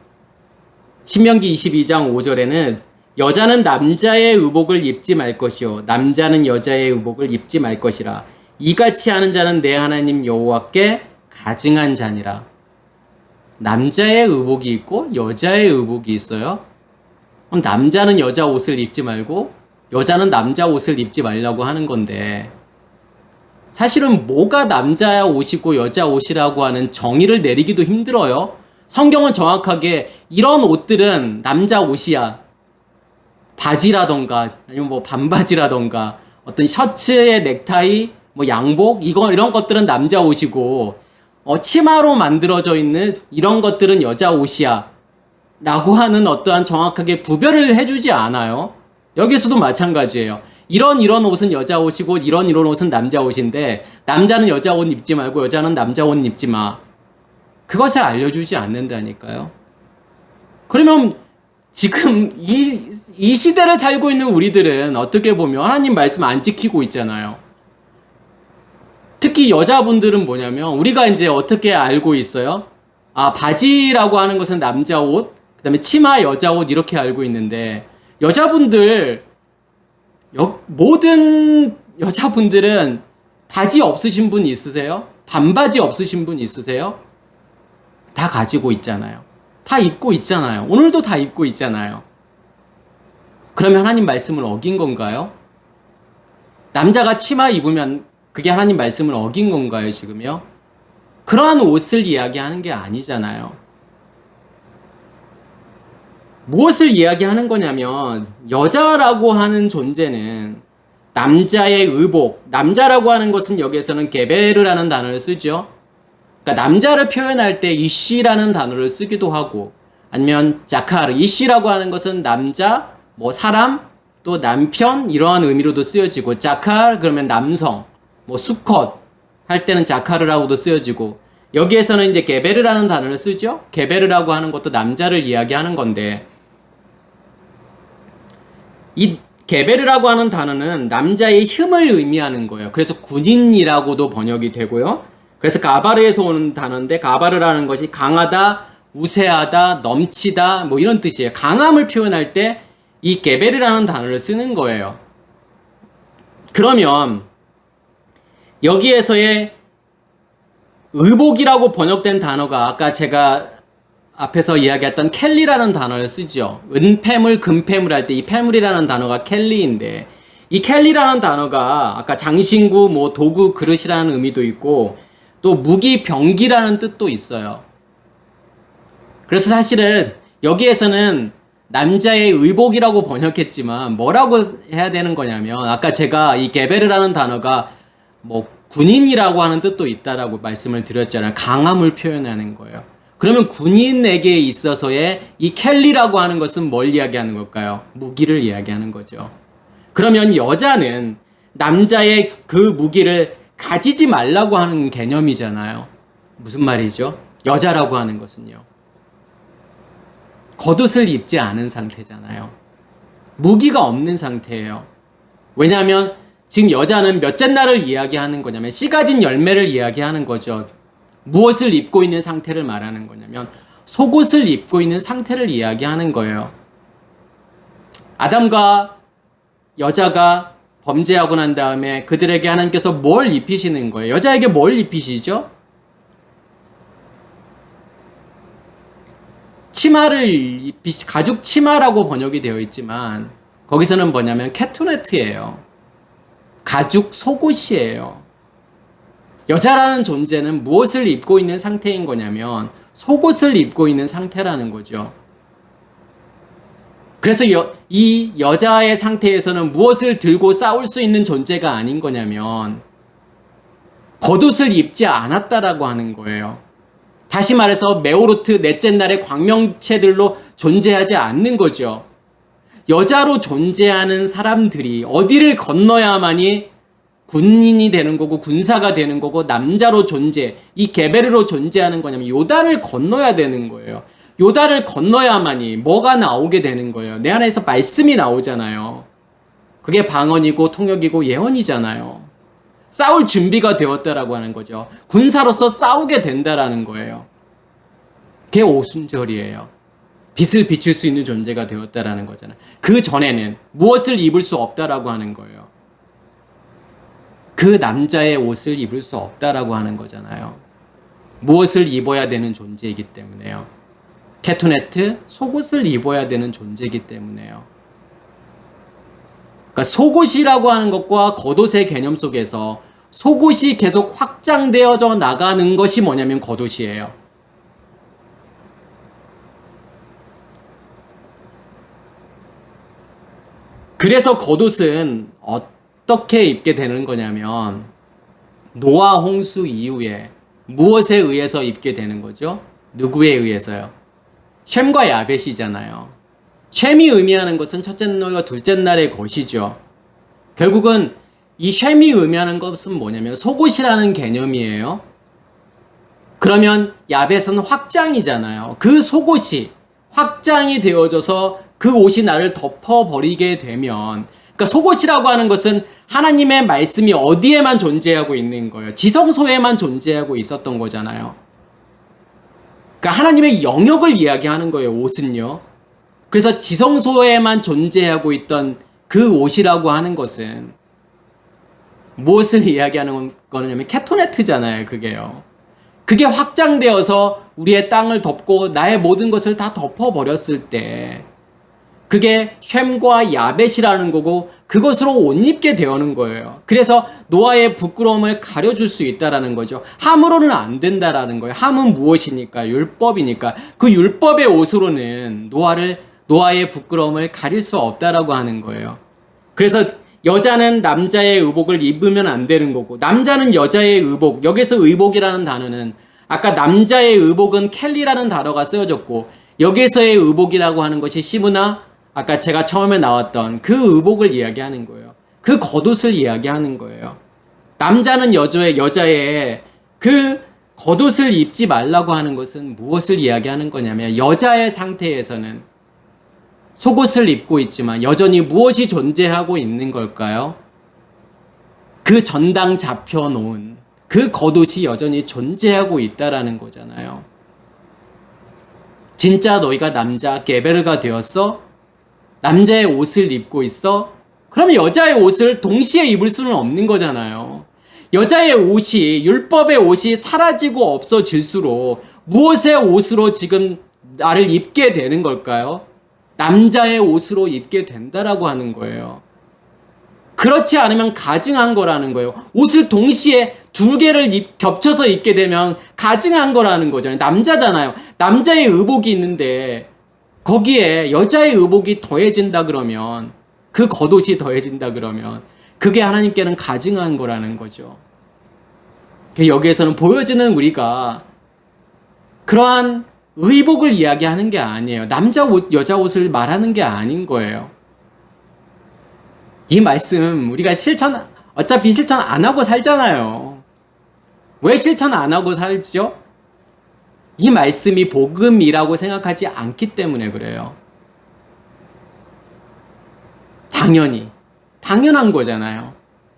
신명기 22장 5절에는 여자는 남자의 의복을 입지 말 것이요 남자는 여자의 의복을 입지 말 것이라 이같이 하는 자는 내 하나님 여호와께 가증한 자니라. 남자의 의복이 있고 여자의 의복이 있어요. 그럼 남자는 여자 옷을 입지 말고 여자는 남자 옷을 입지 말라고 하는 건데 사실은 뭐가 남자 옷이고 여자 옷이라고 하는 정의를 내리기도 힘들어요. 성경은 정확하게 이런 옷들은 남자 옷이야. 바지라던가 아니면 뭐 반바지라던가 어떤 셔츠에 넥타이, 뭐 양복 이런 것들은 남자 옷이고 치마로 만들어져 있는 이런 것들은 여자 옷이야. 라고 하는 어떠한 정확하게 구별을 해주지 않아요. 여기서도 마찬가지예요. 이런 옷은 여자 옷이고 이런 옷은 남자 옷인데 남자는 여자 옷 입지 말고 여자는 남자 옷 입지 마. 그것을 알려주지 않는다니까요. 그러면 지금 이 시대를 살고 있는 우리들은 어떻게 보면 하나님 말씀 안 지키고 있잖아요. 특히 여자분들은 뭐냐면 우리가 이제 어떻게 알고 있어요? 바지라고 하는 것은 남자 옷, 그 다음에 치마 여자 옷 이렇게 알고 있는데 여자분들 모든 여자분들은 바지 없으신 분 있으세요? 반바지 없으신 분 있으세요? 다 가지고 있잖아요. 다 입고 있잖아요. 오늘도 다 입고 있잖아요. 그러면 하나님 말씀을 어긴 건가요? 남자가 치마 입으면 그게 하나님 말씀을 어긴 건가요, 지금요? 그러한 옷을 이야기하는 게 아니잖아요. 무엇을 이야기하는 거냐면 여자라고 하는 존재는 남자의 의복, 남자라고 하는 것은 여기에서는 게베르라는 단어를 쓰죠. 그러니까 남자를 표현할 때 이씨라는 단어를 쓰기도 하고 아니면 자카르, 이씨라고 하는 것은 남자, 뭐 사람, 또 남편 이러한 의미로도 쓰여지고 자카르 그러면 남성, 뭐 수컷 할 때는 자카르라고도 쓰여지고 여기에서는 이제 게베르라는 단어를 쓰죠. 게베르라고 하는 것도 남자를 이야기하는 건데 이 게베르라고 하는 단어는 남자의 힘을 의미하는 거예요. 그래서 군인이라고도 번역이 되고요. 그래서 가바르에서 오는 단어인데 가바르라는 것이 강하다, 우세하다, 넘치다 뭐 이런 뜻이에요. 강함을 표현할 때 이 게베르라는 단어를 쓰는 거예요. 그러면 여기에서의 의복이라고 번역된 단어가 아까 제가 앞에서 이야기했던 켈리라는 단어를 쓰죠. 은폐물, 금폐물 할 때 이 폐물이라는 단어가 켈리인데 이 켈리라는 단어가 아까 장신구, 뭐 도구, 그릇이라는 의미도 있고 또 무기, 병기라는 뜻도 있어요. 그래서 사실은 여기에서는 남자의 의복이라고 번역했지만 뭐라고 해야 되는 거냐면 아까 제가 이 게베르라는 단어가 뭐 군인이라고 하는 뜻도 있다라고 말씀을 드렸잖아요. 강함을 표현하는 거예요. 그러면 군인에게 있어서의 이 켈리라고 하는 것은 뭘 이야기하는 걸까요? 무기를 이야기하는 거죠. 그러면 여자는 남자의 그 무기를 가지지 말라고 하는 개념이잖아요. 무슨 말이죠? 여자라고 하는 것은요. 겉옷을 입지 않은 상태잖아요. 무기가 없는 상태예요. 왜냐하면 지금 여자는 몇째 날을 이야기하는 거냐면 씨 가진 열매를 이야기하는 거죠. 무엇을 입고 있는 상태를 말하는 거냐면 속옷을 입고 있는 상태를 이야기하는 거예요. 아담과 여자가 범죄하고 난 다음에 그들에게 하나님께서 뭘 입히시는 거예요? 여자에게 뭘 입히시죠? 치마를 가죽 치마라고 번역이 되어 있지만 거기서는 뭐냐면 캐투네트예요. 가죽 속옷이에요. 여자라는 존재는 무엇을 입고 있는 상태인 거냐면 속옷을 입고 있는 상태라는 거죠. 그래서 이 여자의 상태에서는 무엇을 들고 싸울 수 있는 존재가 아닌 거냐면 겉옷을 입지 않았다라고 하는 거예요. 다시 말해서 메오르트 넷째 날의 광명체들로 존재하지 않는 거죠. 여자로 존재하는 사람들이 어디를 건너야만이 군인이 되는 거고 군사가 되는 거고 남자로 이 게베르로 존재하는 거냐면 요단을 건너야 되는 거예요. 요단을 건너야만이 뭐가 나오게 되는 거예요. 내 안에서 말씀이 나오잖아요. 그게 방언이고 통역이고 예언이잖아요. 싸울 준비가 되었다라고 하는 거죠. 군사로서 싸우게 된다라는 거예요. 그게 오순절이에요. 빛을 비출 수 있는 존재가 되었다라는 거잖아요. 그 전에는 무엇을 입을 수 없다라고 하는 거예요. 그 남자의 옷을 입을 수 없다라고 하는 거잖아요. 무엇을 입어야 되는 존재이기 때문에요. 캐토네트, 속옷을 입어야 되는 존재이기 때문에요. 그러니까 속옷이라고 하는 것과 겉옷의 개념 속에서 속옷이 계속 확장되어져 나가는 것이 뭐냐면 겉옷이에요. 그래서 겉옷은 어떻게 입게 되는 거냐면 노아 홍수 이후에 무엇에 의해서 입게 되는 거죠? 누구에 의해서요? 셈과 야벳이잖아요. 셈이 의미하는 것은 첫째 날과 둘째 날의 것이죠. 결국은 이 셈이 의미하는 것은 뭐냐면 속옷이라는 개념이에요. 그러면 야벳은 확장이잖아요. 그 속옷이 확장이 되어져서 그 옷이 나를 덮어버리게 되면, 그러니까 속옷이라고 하는 것은 하나님의 말씀이 어디에만 존재하고 있는 거예요. 지성소에만 존재하고 있었던 거잖아요. 그러니까 하나님의 영역을 이야기하는 거예요, 옷은요. 그래서 지성소에만 존재하고 있던 그 옷이라고 하는 것은 무엇을 이야기하는 거냐면 캐토네트잖아요, 그게요. 그게 확장되어서 우리의 땅을 덮고 나의 모든 것을 다 덮어버렸을 때 그게 셈과 야벳이라는 거고 그것으로 옷 입게 되는 거예요. 그래서 노아의 부끄러움을 가려줄 수 있다라는 거죠. 함으로는 안 된다라는 거예요. 함은 무엇이니까? 율법이니까. 그 율법의 옷으로는 노아의 부끄러움을 가릴 수 없다라고 하는 거예요. 그래서 여자는 남자의 의복을 입으면 안 되는 거고 남자는 여자의 의복, 여기서 의복이라는 단어는 아까 남자의 의복은 켈리라는 단어가 쓰여졌고 여기서의 의복이라고 하는 것이 시므나 아까 제가 처음에 나왔던 그 의복을 이야기하는 거예요. 그 겉옷을 이야기하는 거예요. 남자는 여자의 그 겉옷을 입지 말라고 하는 것은 무엇을 이야기하는 거냐면 여자의 상태에서는 속옷을 입고 있지만 여전히 무엇이 존재하고 있는 걸까요? 그 전당 잡혀놓은 그 겉옷이 여전히 존재하고 있다라는 거잖아요. 진짜 너희가 남자 게베르가 되었어? 남자의 옷을 입고 있어? 그러면 여자의 옷을 동시에 입을 수는 없는 거잖아요. 여자의 옷이, 율법의 옷이 사라지고 없어질수록 무엇의 옷으로 지금 나를 입게 되는 걸까요? 남자의 옷으로 입게 된다라고 하는 거예요. 그렇지 않으면 가증한 거라는 거예요. 옷을 동시에 두 개를 겹쳐서 입게 되면 가증한 거라는 거잖아요. 남자잖아요. 남자의 의복이 있는데 거기에 여자의 의복이 더해진다 그러면, 그 겉옷이 더해진다 그러면 그게 하나님께는 가증한 거라는 거죠. 여기에서는 보여지는 우리가 그러한 의복을 이야기하는 게 아니에요. 남자 옷, 여자 옷을 말하는 게 아닌 거예요. 이 말씀 우리가 어차피 실천 안 하고 살잖아요. 왜 실천 안 하고 살죠? 이 말씀이 복음이라고 생각하지 않기 때문에 그래요. 당연한 거잖아요.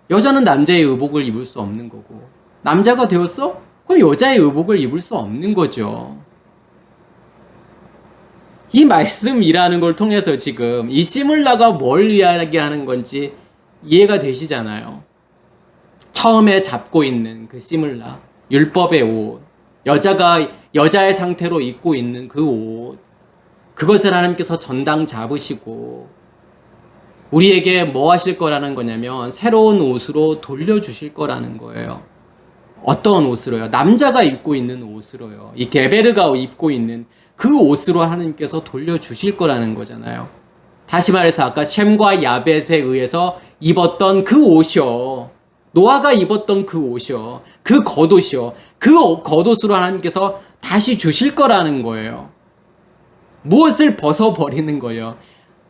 여자는 남자의 의복을 입을 수 없는 거고, 남자가 되었어? 그럼 여자의 의복을 입을 수 없는 거죠. 이 말씀이라는 걸 통해서 지금 이 시물라가 뭘 이야기하는 건지 이해가 되시잖아요. 처음에 잡고 있는 그 시물라, 율법의 옷, 여자가 여자의 상태로 입고 있는 그 옷, 그것을 하나님께서 전당 잡으시고 우리에게 뭐 하실 거라는 거냐면 새로운 옷으로 돌려주실 거라는 거예요. 어떤 옷으로요? 남자가 입고 있는 옷으로요. 이 게베르가 입고 있는 그 옷으로 하나님께서 돌려주실 거라는 거잖아요. 다시 말해서 아까 셈과 야벳에 의해서 입었던 그 옷이요, 노아가 입었던 그 옷이요, 그 겉옷이요, 그 겉옷으로 하나님께서 다시 주실 거라는 거예요. 무엇을 벗어버리는 거예요?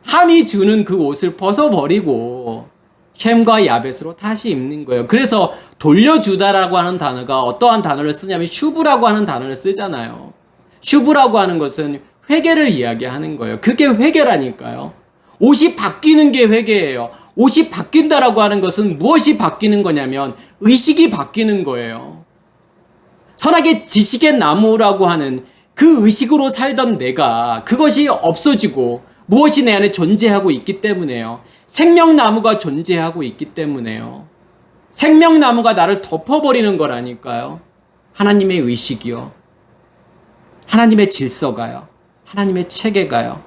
함이 주는 그 옷을 벗어버리고 셈과 야벳으로 다시 입는 거예요. 그래서 돌려주다라고 하는 단어가 어떠한 단어를 쓰냐면 슈브라고 하는 단어를 쓰잖아요. 슈브라고 하는 것은 회개를 이야기하는 거예요. 그게 회개라니까요. 옷이 바뀌는 게 회개예요. 옷이 바뀐다라고 하는 것은 무엇이 바뀌는 거냐면 의식이 바뀌는 거예요. 선악의 지식의 나무라고 하는 그 의식으로 살던 내가, 그것이 없어지고 무엇이 내 안에 존재하고 있기 때문에요. 생명나무가 존재하고 있기 때문에요. 생명나무가 나를 덮어버리는 거라니까요. 하나님의 의식이요, 하나님의 질서가요, 하나님의 체계가요,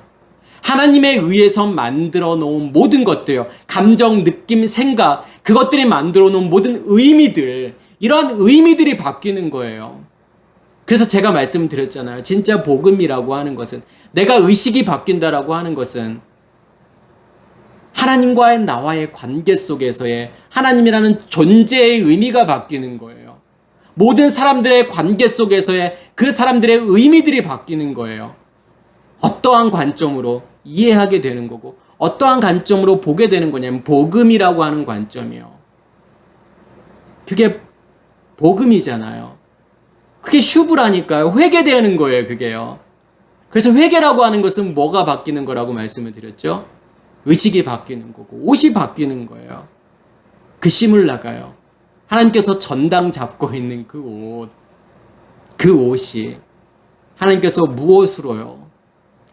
하나님에 의해서 만들어 놓은 모든 것들요, 감정, 느낌, 생각, 그것들이 만들어 놓은 모든 의미들, 이러한 의미들이 바뀌는 거예요. 그래서 제가 말씀드렸잖아요. 진짜 복음이라고 하는 것은, 내가 의식이 바뀐다라고 하는 것은 하나님과의 나와의 관계 속에서의 하나님이라는 존재의 의미가 바뀌는 거예요. 모든 사람들의 관계 속에서의 그 사람들의 의미들이 바뀌는 거예요. 어떠한 관점으로 이해하게 되는 거고 어떠한 관점으로 보게 되는 거냐면 복음이라고 하는 관점이요. 그게 복음이잖아요. 그게 슈브라니까요. 회개되는 거예요, 그게요. 그래서 회개라고 하는 것은 뭐가 바뀌는 거라고 말씀을 드렸죠? 의식이 바뀌는 거고 옷이 바뀌는 거예요. 그 심을 나가요. 하나님께서 전당 잡고 있는 그 옷, 그 옷이 하나님께서 무엇으로요?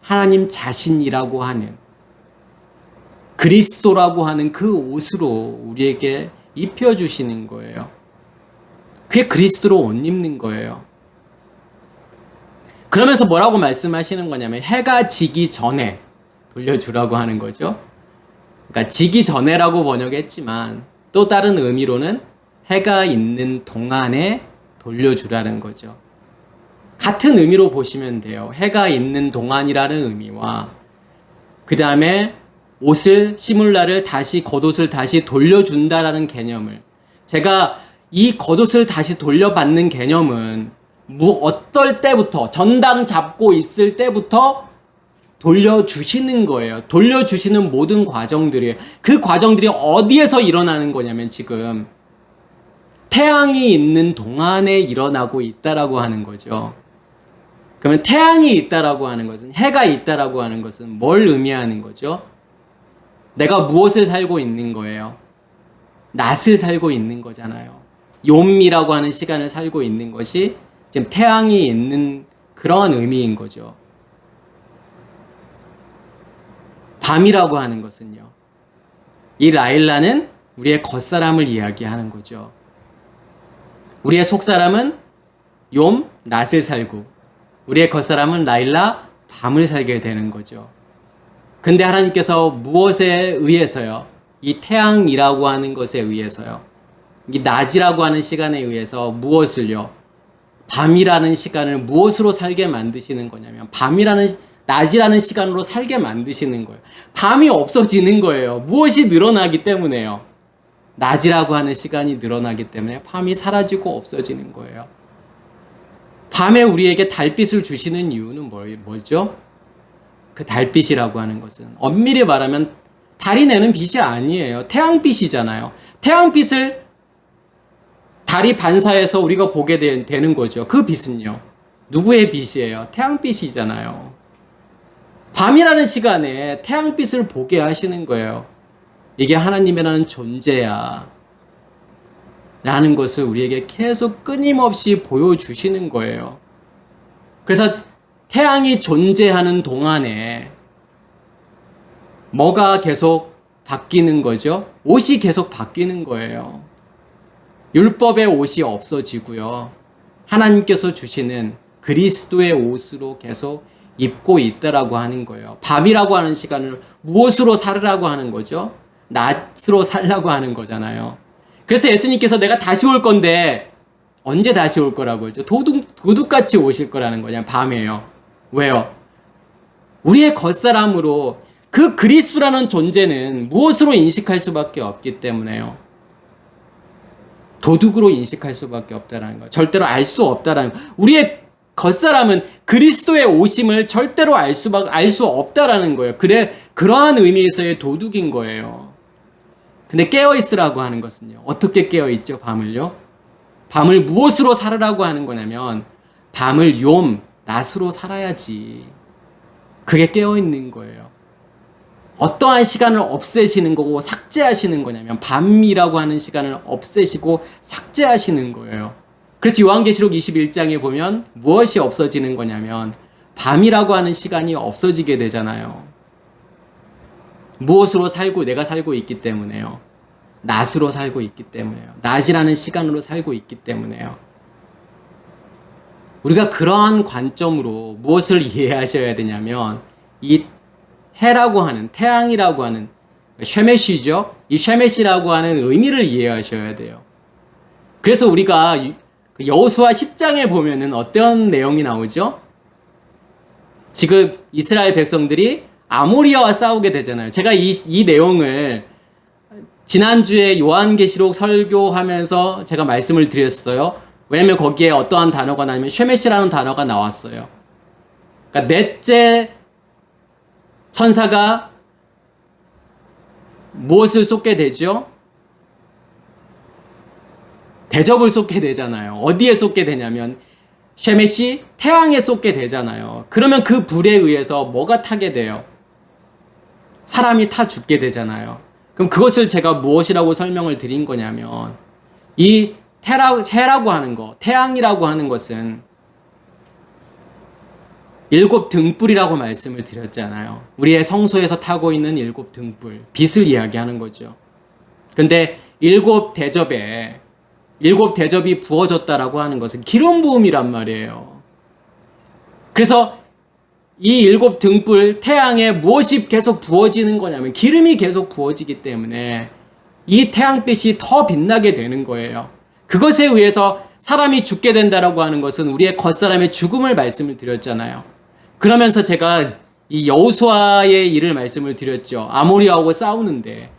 하나님 자신이라고 하는, 그리스도라고 하는 그 옷으로 우리에게 입혀주시는 거예요. 그게 그리스도로 옷 입는 거예요. 그러면서 뭐라고 말씀하시는 거냐면 해가 지기 전에 돌려주라고 하는 거죠. 그러니까 지기 전에라고 번역했지만 또 다른 의미로는 해가 있는 동안에 돌려주라는 거죠. 같은 의미로 보시면 돼요. 해가 있는 동안이라는 의미와 그 다음에 옷을, 시물라를 다시, 겉옷을 다시 돌려준다라는 개념을, 제가 이 겉옷을 다시 돌려받는 개념은 어떨 때부터, 전당 잡고 있을 때부터 돌려주시는 거예요. 돌려주시는 모든 과정들이, 그 과정들이 어디에서 일어나는 거냐면 지금 태양이 있는 동안에 일어나고 있다라고 하는 거죠. 그러면 태양이 있다라고 하는 것은, 해가 있다라고 하는 것은 뭘 의미하는 거죠? 내가 무엇을 살고 있는 거예요? 낮을 살고 있는 거잖아요. 욤이라고 하는 시간을 살고 있는 것이 지금 태양이 있는 그런 의미인 거죠. 밤이라고 하는 것은요, 이 라일라는 우리의 겉사람을 이야기하는 거죠. 우리의 속사람은 욤, 낮을 살고 우리의 겉사람은 라일라, 밤을 살게 되는 거죠. 근데 하나님께서 무엇에 의해서요? 이 태양이라고 하는 것에 의해서요. 이 낮이라고 하는 시간에 의해서 무엇을요? 밤이라는 시간을 무엇으로 살게 만드시는 거냐면 낮이라는 시간으로 살게 만드시는 거예요. 밤이 없어지는 거예요. 무엇이 늘어나기 때문에요. 낮이라고 하는 시간이 늘어나기 때문에 밤이 사라지고 없어지는 거예요. 밤에 우리에게 달빛을 주시는 이유는 뭐죠? 그 달빛이라고 하는 것은 엄밀히 말하면 달이 내는 빛이 아니에요. 태양빛이잖아요. 태양빛을 달이 반사해서 우리가 보게 되는 거죠. 그 빛은요. 누구의 빛이에요? 태양빛이잖아요. 밤이라는 시간에 태양빛을 보게 하시는 거예요. 이게 하나님이라는 존재야. 라는 것을 우리에게 계속 끊임없이 보여주시는 거예요. 그래서 태양이 존재하는 동안에 뭐가 계속 바뀌는 거죠? 옷이 계속 바뀌는 거예요. 율법의 옷이 없어지고요. 하나님께서 주시는 그리스도의 옷으로 계속 입고 있다라고 하는 거예요. 밤이라고 하는 시간을 무엇으로 살으라고 하는 거죠? 낮으로 살라고 하는 거잖아요. 그래서 예수님께서 내가 다시 올 건데 언제 다시 올 거라고 했죠? 도둑같이 오실 거라는 거냐? 밤에요. 왜요? 우리의 겉사람으로 그 그리스도라는 존재는 무엇으로 인식할 수밖에 없기 때문에요. 도둑으로 인식할 수밖에 없다라는 거예요. 절대로 알 수 없다라는 거예요. 우리의 겉사람은 그리스도의 오심을 절대로 알 수 없다라는 거예요. 그러한 의미에서의 도둑인 거예요. 근데 깨어있으라고 하는 것은요. 어떻게 깨어있죠? 밤을요? 밤을 무엇으로 살으라고 하는 거냐면 밤을 낮으로 살아야지. 그게 깨어있는 거예요. 어떠한 시간을 없애시는 거고 삭제하시는 거냐면 밤이라고 하는 시간을 없애시고 삭제하시는 거예요. 그래서 요한계시록 21장에 보면 무엇이 없어지는 거냐면 밤이라고 하는 시간이 없어지게 되잖아요. 무엇으로 내가 살고 있기 때문에요. 낮으로 살고 있기 때문에요. 낮이라는 시간으로 살고 있기 때문에요. 우리가 그러한 관점으로 무엇을 이해하셔야 되냐면 이 해라고 하는 태양이라고 하는 쉐메시죠. 이 쉐메시라고 하는 의미를 이해하셔야 돼요. 그래서 우리가 여호수아 10장에 보면은 어떤 내용이 나오죠? 지금 이스라엘 백성들이 아모리아와 싸우게 되잖아요. 제가 이 내용을 지난주에 요한계시록 설교하면서 제가 말씀을 드렸어요. 왜냐면 거기에 어떠한 단어가 나오면 쉐메시라는 단어가 나왔어요. 그러니까 넷째 천사가 무엇을 쏟게 되죠? 대접을 쏟게 되잖아요. 어디에 쏟게 되냐면 쉐메시 태양에 쏟게 되잖아요. 그러면 그 불에 의해서 뭐가 타게 돼요? 사람이 타 죽게 되잖아요. 그럼 그것을 제가 무엇이라고 설명을 드린 거냐면 이 해라고 하는 거, 태양이라고 하는 것은 7 등불이라고 말씀을 드렸잖아요. 우리의 성소에서 타고 있는 7 등불, 빛을 이야기하는 거죠. 근데 7 대접이 부어졌다라고 하는 것은 기름 부음이란 말이에요. 그래서 이 7 등불 태양에 무엇이 계속 부어지는 거냐면 기름이 계속 부어지기 때문에 이 태양빛이 더 빛나게 되는 거예요. 그것에 의해서 사람이 죽게 된다라고 하는 것은 우리의 겉사람의 죽음을 말씀을 드렸잖아요. 그러면서 제가 이 여호수아의 일을 말씀을 드렸죠. 아모리아하고 싸우는데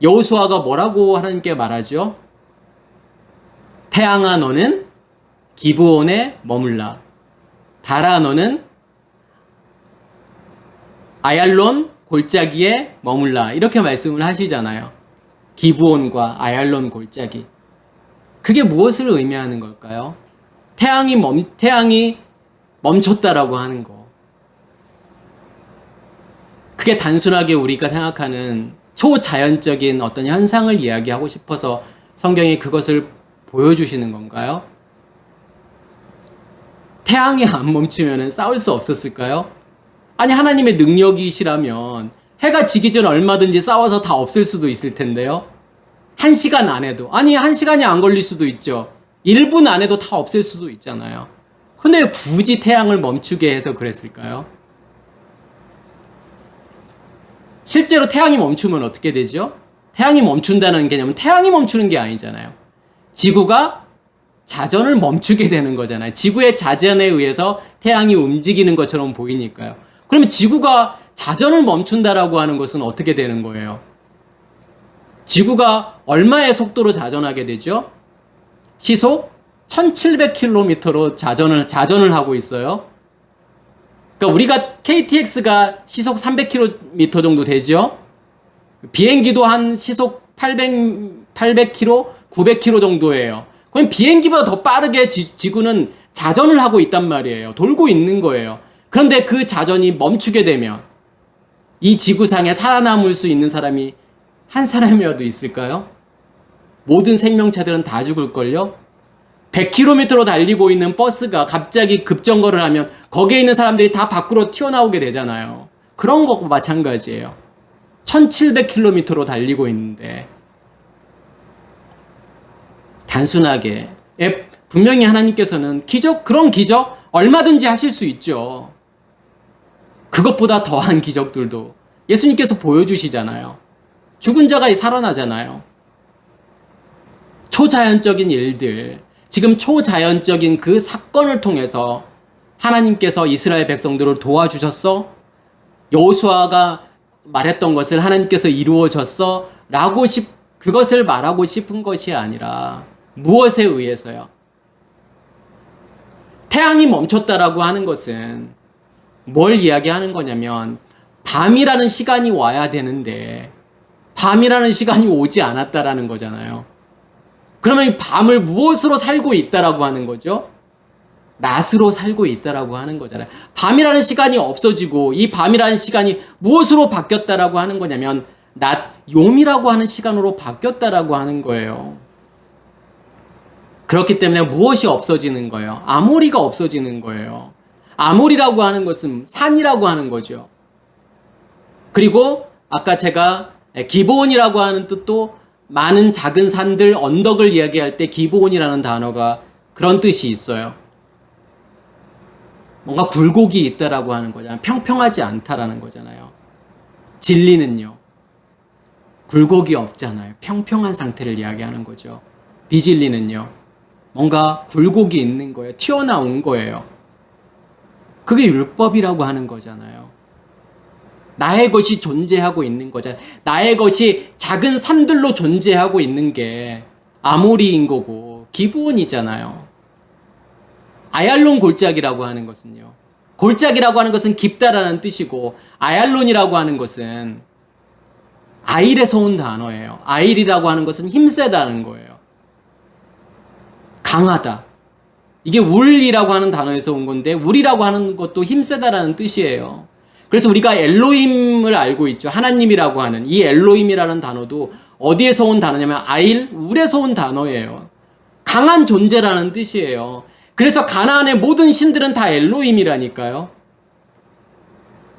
여호수아가 뭐라고 하나님께 말하죠? 태양아 너는 기브온에 머물라. 달아 너는 아얄론 골짜기에 머물라. 이렇게 말씀을 하시잖아요. 기브온과 아얄론 골짜기. 그게 무엇을 의미하는 걸까요? 태양이 멈췄다라고 하는 거. 그게 단순하게 우리가 생각하는 초자연적인 어떤 현상을 이야기하고 싶어서 성경이 그것을 보여주시는 건가요? 태양이 안 멈추면 싸울 수 없었을까요? 아니 하나님의 능력이시라면 해가 지기 전 얼마든지 싸워서 다 없앨 수도 있을 텐데요. 1시간 안에도, 아니 1시간이 안 걸릴 수도 있죠. 1분 안에도 다 없앨 수도 있잖아요. 근데 왜 굳이 태양을 멈추게 해서 그랬을까요? 실제로 태양이 멈추면 어떻게 되죠? 태양이 멈춘다는 개념은 태양이 멈추는 게 아니잖아요. 지구가 자전을 멈추게 되는 거잖아요. 지구의 자전에 의해서 태양이 움직이는 것처럼 보이니까요. 그러면 지구가 자전을 멈춘다라고 하는 것은 어떻게 되는 거예요? 지구가 얼마의 속도로 자전하게 되죠? 시속 1700km로 자전을 하고 있어요. 그러니까 우리가 KTX가 시속 300km 정도 되죠? 비행기도 한 시속 800km, 900km 정도예요. 그럼 비행기보다 더 빠르게 지구는 자전을 하고 있단 말이에요. 돌고 있는 거예요. 그런데 그 자전이 멈추게 되면 이 지구상에 살아남을 수 있는 사람이 한 사람이라도 있을까요? 모든 생명체들은 다 죽을걸요? 100km로 달리고 있는 버스가 갑자기 급정거를 하면 거기에 있는 사람들이 다 밖으로 튀어나오게 되잖아요. 그런 것과 마찬가지예요. 1700km로 달리고 있는데 단순하게 분명히 하나님께서는 그런 기적 얼마든지 하실 수 있죠. 그것보다 더한 기적들도 예수님께서 보여주시잖아요. 죽은 자가 살아나잖아요. 초자연적인 일들, 지금 초자연적인 그 사건을 통해서 하나님께서 이스라엘 백성들을 도와주셨어? 여호수아가 말했던 것을 하나님께서 이루어졌어? 그것을 말하고 싶은 것이 아니라 무엇에 의해서요? 태양이 멈췄다라고 하는 것은 뭘 이야기하는 거냐면 밤이라는 시간이 와야 되는데 밤이라는 시간이 오지 않았다라는 거잖아요. 그러면 이 밤을 무엇으로 살고 있다라고 하는 거죠? 낮으로 살고 있다라고 하는 거잖아요. 밤이라는 시간이 없어지고 이 밤이라는 시간이 무엇으로 바뀌었다라고 하는 거냐면 낮 용이라고 하는 시간으로 바뀌었다라고 하는 거예요. 그렇기 때문에 무엇이 없어지는 거예요? 아모리가 없어지는 거예요. 아모리라고 하는 것은 산이라고 하는 거죠. 그리고 아까 제가 기브온이라고 하는 뜻도 많은 작은 산들, 언덕을 이야기할 때 기브온이라는 단어가 그런 뜻이 있어요. 뭔가 굴곡이 있다라고 하는 거잖아요. 평평하지 않다라는 거잖아요. 진리는요, 굴곡이 없잖아요. 평평한 상태를 이야기하는 거죠. 비진리는요, 뭔가 굴곡이 있는 거예요. 튀어나온 거예요. 그게 율법이라고 하는 거잖아요. 나의 것이 존재하고 있는 거잖아요. 나의 것이 작은 산들로 존재하고 있는 게 아모리인 거고 기브온이잖아요. 아얄론 골짜기라고 하는 것은요, 골짜기라고 하는 것은 깊다라는 뜻이고 아얄론이라고 하는 것은 아일에서 온 단어예요. 아일이라고 하는 것은 힘세다는 거예요. 강하다. 이게 울이라고 하는 단어에서 온 건데 울이라고 하는 것도 힘세다라는 뜻이에요. 그래서 우리가 엘로힘을 알고 있죠. 하나님이라고 하는 이 엘로힘이라는 단어도 어디에서 온 단어냐면 아일, 울에서 온 단어예요. 강한 존재라는 뜻이에요. 그래서 가나안의 모든 신들은 다 엘로힘이라니까요.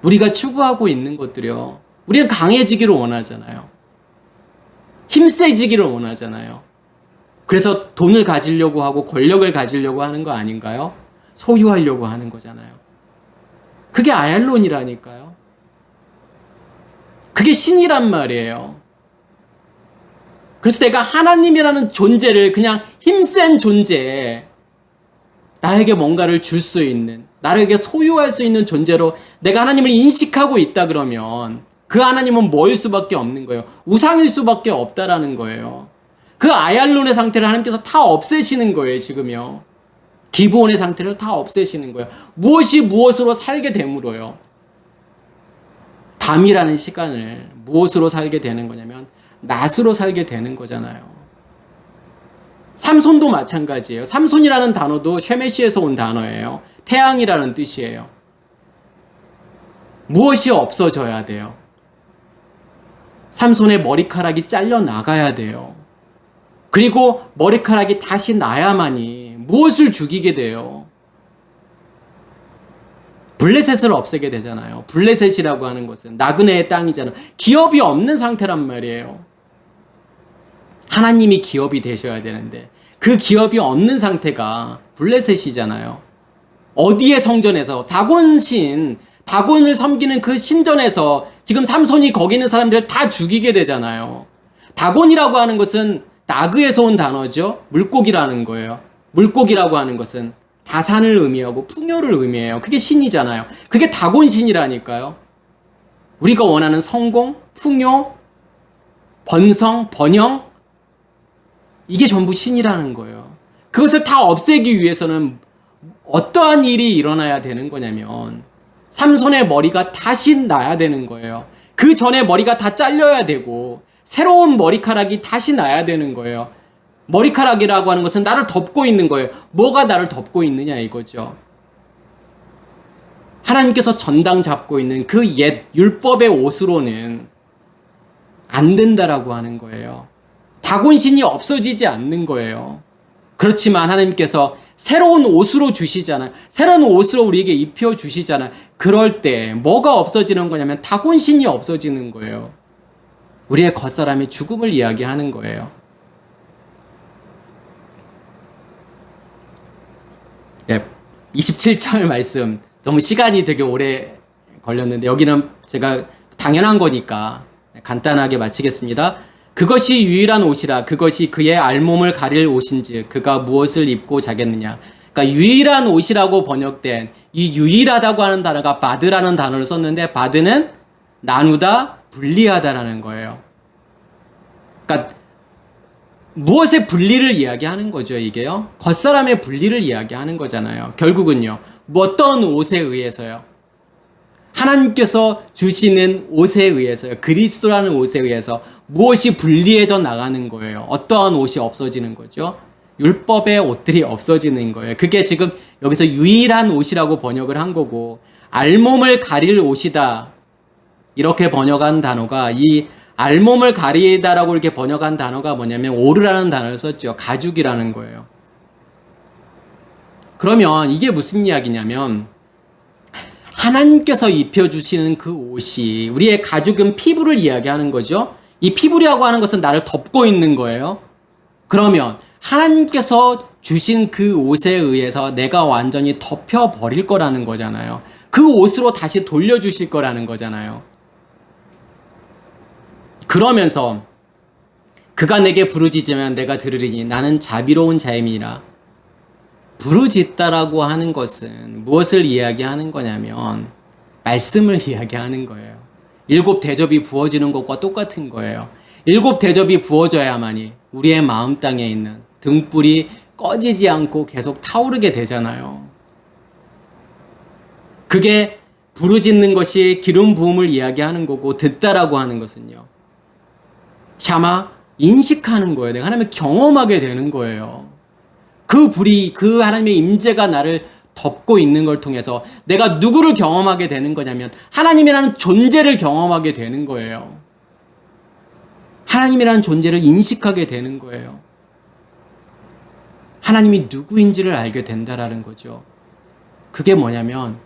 우리가 추구하고 있는 것들이요, 우리는 강해지기를 원하잖아요. 힘세지기를 원하잖아요. 그래서 돈을 가지려고 하고 권력을 가지려고 하는 거 아닌가요? 소유하려고 하는 거잖아요. 그게 아얄론이라니까요. 그게 신이란 말이에요. 그래서 내가 하나님이라는 존재를 그냥 힘센 존재, 나에게 뭔가를 줄 수 있는, 나에게 소유할 수 있는 존재로 내가 하나님을 인식하고 있다 그러면 그 하나님은 뭐일 수밖에 없는 거예요? 우상일 수밖에 없다라는 거예요. 그 아얄론의 상태를 하나님께서 다 없애시는 거예요, 지금요. 기브온의 상태를 다 없애시는 거예요. 무엇이 무엇으로 살게 되므로요. 밤이라는 시간을 무엇으로 살게 되는 거냐면 낮으로 살게 되는 거잖아요. 삼손도 마찬가지예요. 삼손이라는 단어도 쉐메시에서 온 단어예요. 태양이라는 뜻이에요. 무엇이 없어져야 돼요? 삼손의 머리카락이 잘려 나가야 돼요. 그리고 머리카락이 다시 나야만이 무엇을 죽이게 돼요? 블레셋을 없애게 되잖아요. 블레셋이라고 하는 것은 나그네의 땅이잖아요. 기업이 없는 상태란 말이에요. 하나님이 기업이 되셔야 되는데 그 기업이 없는 상태가 블레셋이잖아요. 어디의 성전에서 다곤을 섬기는 그 신전에서 지금 삼손이 거기 있는 사람들을 다 죽이게 되잖아요. 다곤이라고 하는 것은 나그에서 온 단어죠. 물고기라는 거예요. 물고기라고 하는 것은 다산을 의미하고 풍요를 의미해요. 그게 신이잖아요. 그게 다곤신이라니까요. 우리가 원하는 성공, 풍요, 번성, 번영, 이게 전부 신이라는 거예요. 그것을 다 없애기 위해서는 어떠한 일이 일어나야 되는 거냐면 삼손의 머리가 다시 나야 되는 거예요. 그 전에 머리가 다 잘려야 되고 새로운 머리카락이 다시 나야 되는 거예요. 머리카락이라고 하는 것은 나를 덮고 있는 거예요. 뭐가 나를 덮고 있느냐 이거죠. 하나님께서 전당 잡고 있는 그 옛 율법의 옷으로는 안 된다라고 하는 거예요. 다곤신이 없어지지 않는 거예요. 그렇지만 하나님께서 새로운 옷으로 주시잖아요. 새로운 옷으로 우리에게 입혀 주시잖아요. 그럴 때 뭐가 없어지는 거냐면 다곤신이 없어지는 거예요. 우리의 겉사람의 죽음을 이야기하는 거예요. 27절 말씀, 너무 시간이 되게 오래 걸렸는데 여기는 제가 당연한 거니까 간단하게 마치겠습니다. 그것이 유일한 옷이라 그것이 그의 알몸을 가릴 옷인지 그가 무엇을 입고 자겠느냐. 그러니까 유일한 옷이라고 번역된 이 유일하다고 하는 단어가 바드라는 단어를 썼는데 바드는 나누다, 분리하다라는 거예요. 그러니까 무엇의 분리를 이야기하는 거죠, 이게요? 겉사람의 분리를 이야기하는 거잖아요. 결국은요, 어떤 옷에 의해서요? 하나님께서 주시는 옷에 의해서요. 그리스도라는 옷에 의해서 무엇이 분리해져 나가는 거예요. 어떠한 옷이 없어지는 거죠? 율법의 옷들이 없어지는 거예요. 그게 지금 여기서 유일한 옷이라고 번역을 한 거고, 알몸을 가릴 옷이다 이렇게 번역한 단어가, 이 알몸을 가리다라고 이렇게 번역한 단어가 뭐냐면 오르라는 단어를 썼죠. 가죽이라는 거예요. 그러면 이게 무슨 이야기냐면 하나님께서 입혀주시는 그 옷이, 우리의 가죽은 피부를 이야기하는 거죠. 이 피부라고 하는 것은 나를 덮고 있는 거예요. 그러면 하나님께서 주신 그 옷에 의해서 내가 완전히 덮여버릴 거라는 거잖아요. 그 옷으로 다시 돌려주실 거라는 거잖아요. 그러면서 그가 내게 부르짖으면 내가 들으리니 나는 자비로운 자임이라. 부르짖다라고 하는 것은 무엇을 이야기하는 거냐면 말씀을 이야기하는 거예요. 7 대접이 부어지는 것과 똑같은 거예요. 7 대접이 부어져야만이 우리의 마음 땅에 있는 등불이 꺼지지 않고 계속 타오르게 되잖아요. 그게 부르짖는 것이 기름 부음을 이야기하는 거고, 듣다라고 하는 것은요, 샤마, 인식하는 거예요. 내가 하나님을 경험하게 되는 거예요. 그 불이, 그 하나님의 임재가 나를 덮고 있는 걸 통해서 내가 누구를 경험하게 되는 거냐면 하나님이라는 존재를 경험하게 되는 거예요. 하나님이라는 존재를 인식하게 되는 거예요. 하나님이 누구인지를 알게 된다라는 거죠. 그게 뭐냐면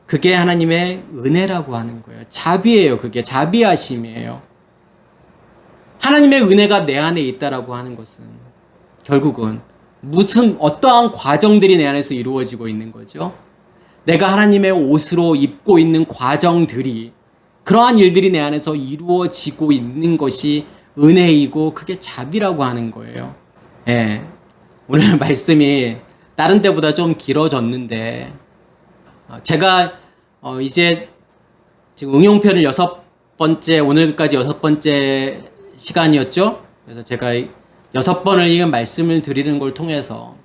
그게 하나님의 은혜라고 하는 거예요. 자비예요. 그게 자비하심이에요. 하나님의 은혜가 내 안에 있다라고 하는 것은 결국은 어떠한 과정들이 내 안에서 이루어지고 있는 거죠. 내가 하나님의 옷으로 입고 있는 과정들이, 그러한 일들이 내 안에서 이루어지고 있는 것이 은혜이고 그게 자비라고 하는 거예요. 예. 오늘 말씀이 다른 때보다 좀 길어졌는데 제가 이제 지금 응용편을 6번째, 오늘까지 6번째 시간이었죠. 그래서 제가 6번을 읽은 말씀을 드리는 걸 통해서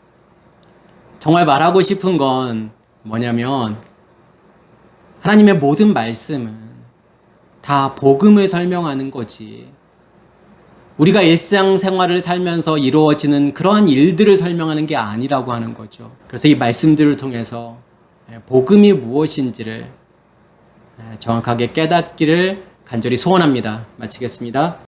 정말 말하고 싶은 건 뭐냐면 하나님의 모든 말씀은 다 복음을 설명하는 거지, 우리가 일상생활을 살면서 이루어지는 그러한 일들을 설명하는 게 아니라고 하는 거죠. 그래서 이 말씀들을 통해서 복음이 무엇인지를 정확하게 깨닫기를 간절히 소원합니다. 마치겠습니다.